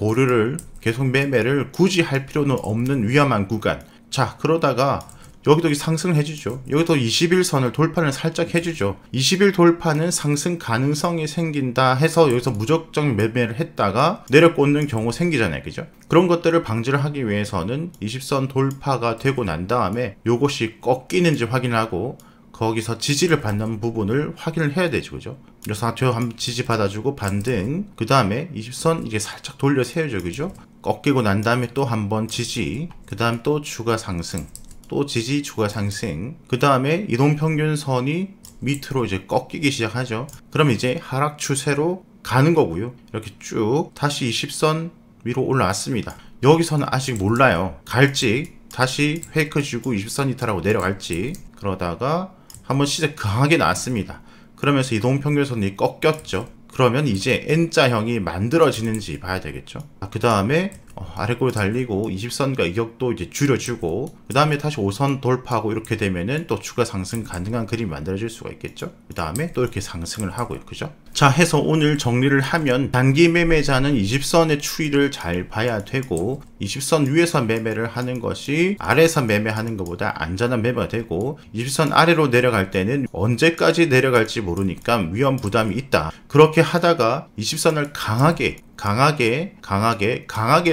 계속 매매를 굳이 할 필요는 없는 위험한 구간. 자, 그러다가 여기도 상승을 해주죠. 여기도 21선을 돌파를 살짝 해주죠. 20일 돌파는 상승 가능성이 생긴다 해서 여기서 무적정 매매를 했다가 내려꽂는 경우 생기잖아요. 그죠? 그런 것들을 방지를 하기 위해서는 20선 돌파가 되고 난 다음에 요것이 꺾이는지 확인하고 거기서 지지를 받는 부분을 확인을 해야 되죠. 그죠? 그래서 한번 지지 받아주고 반등, 그 다음에 20선 이게 살짝 돌려 세우죠. 그죠? 꺾이고 난 다음에 또 한번 지지, 그 다음 또 추가 상승, 또 지지 추가 상승, 그 다음에 이동평균선이 밑으로 이제 꺾이기 시작하죠. 그럼 이제 하락 추세로 가는 거고요. 이렇게 쭉 다시 20선 위로 올라왔습니다. 여기서는 아직 몰라요. 갈지 다시 페이크 주고 20선 이탈하고 내려갈지. 그러다가 한번 시세 강하게 나왔습니다. 그러면서 이동평균선이 꺾였죠. 그러면 이제 N자형이 만들어지는지 봐야 되겠죠. 그 다음에 아래꼴 달리고 20선과 이격도 이제 줄여주고, 그 다음에 다시 5선 돌파하고 이렇게 되면은 또 추가 상승 가능한 그림이 만들어질 수가 있겠죠. 그 다음에 또 이렇게 상승을 하고요. 그죠? 자, 해서 오늘 정리를 하면 단기 매매자는 20선의 추이를 잘 봐야 되고, 20선 위에서 매매를 하는 것이 아래에서 매매하는 것보다 안전한 매매가 되고, 20선 아래로 내려갈 때는 언제까지 내려갈지 모르니까 위험 부담이 있다. 그렇게 하다가 20선을 강하게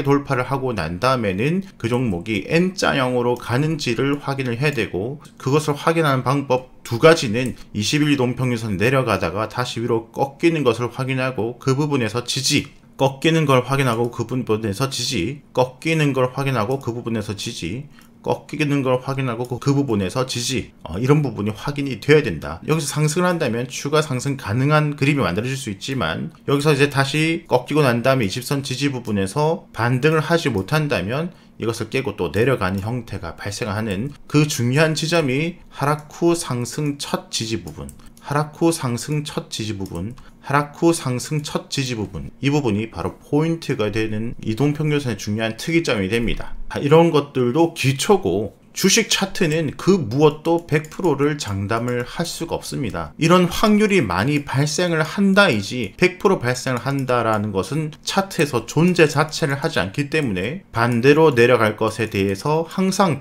돌파를 하고 난 다음에는 그 종목이 N자형으로 가는지를 확인을 해야 되고, 그것을 확인하는 방법 두 가지는 21 이동평균선 내려가다가 다시 위로 꺾이는 것을 확인하고 그 부분에서 지지, 꺾이는 걸 확인하고 그 부분에서 지지, 꺾이는 걸 확인하고 그 부분에서 지지, 꺾이는 걸 확인하고 그 부분에서 지지, 이런 부분이 확인이 돼야 된다. 여기서 상승을 한다면 추가 상승 가능한 그림이 만들어질 수 있지만, 여기서 이제 다시 꺾이고 난 다음에 20선 지지 부분에서 반등을 하지 못한다면 이것을 깨고 또 내려가는 형태가 발생하는 그 중요한 지점이 하락 후 상승 첫 지지 부분, 하락 후 상승 첫 지지 부분, 하락 후 상승 첫 지지 부분, 이 부분이 바로 포인트가 되는 이동평균선의 중요한 특이점이 됩니다. 이런 것들도 기초고, 주식 차트는 그 무엇도 100%를 장담을 할 수가 없습니다. 이런 확률이 많이 발생을 한다이지 100% 발생을 한다라는 것은 차트에서 존재 자체를 하지 않기 때문에, 반대로 내려갈 것에 대해서 항상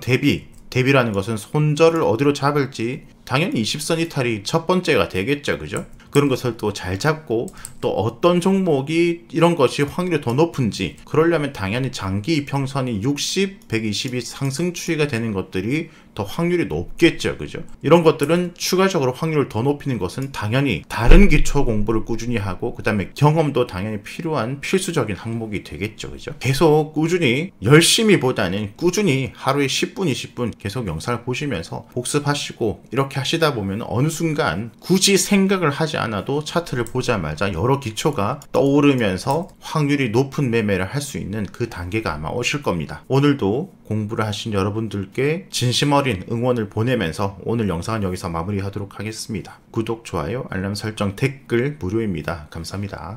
대비라는 것은 손절을 어디로 잡을지 당연히 20선 이탈이 첫 번째가 되겠죠. 그죠? 그런 것을 또 잘 잡고, 또 어떤 종목이 이런 것이 확률이 더 높은지, 그러려면 당연히 장기 이평선이 60, 120이 상승 추이가 되는 것들이 더 확률이 높겠죠. 그죠? 이런 것들은 추가적으로 확률을 더 높이는 것은 당연히 다른 기초 공부를 꾸준히 하고, 그 다음에 경험도 당연히 필요한 필수적인 항목이 되겠죠. 그죠? 계속 꾸준히 열심히 보다는 꾸준히 하루에 10분, 20분 계속 영상을 보시면서 복습하시고, 이렇게 하시다 보면 어느 순간 굳이 생각을 하지 않아도 차트를 보자마자 여러 기초가 떠오르면서 확률이 높은 매매를 할 수 있는 그 단계가 아마 오실 겁니다. 오늘도 공부를 하신 여러분들께 진심 어린 응원을 보내면서 오늘 영상은 여기서 마무리하도록 하겠습니다. 구독, 좋아요, 알람 설정, 댓글 무료입니다. 감사합니다.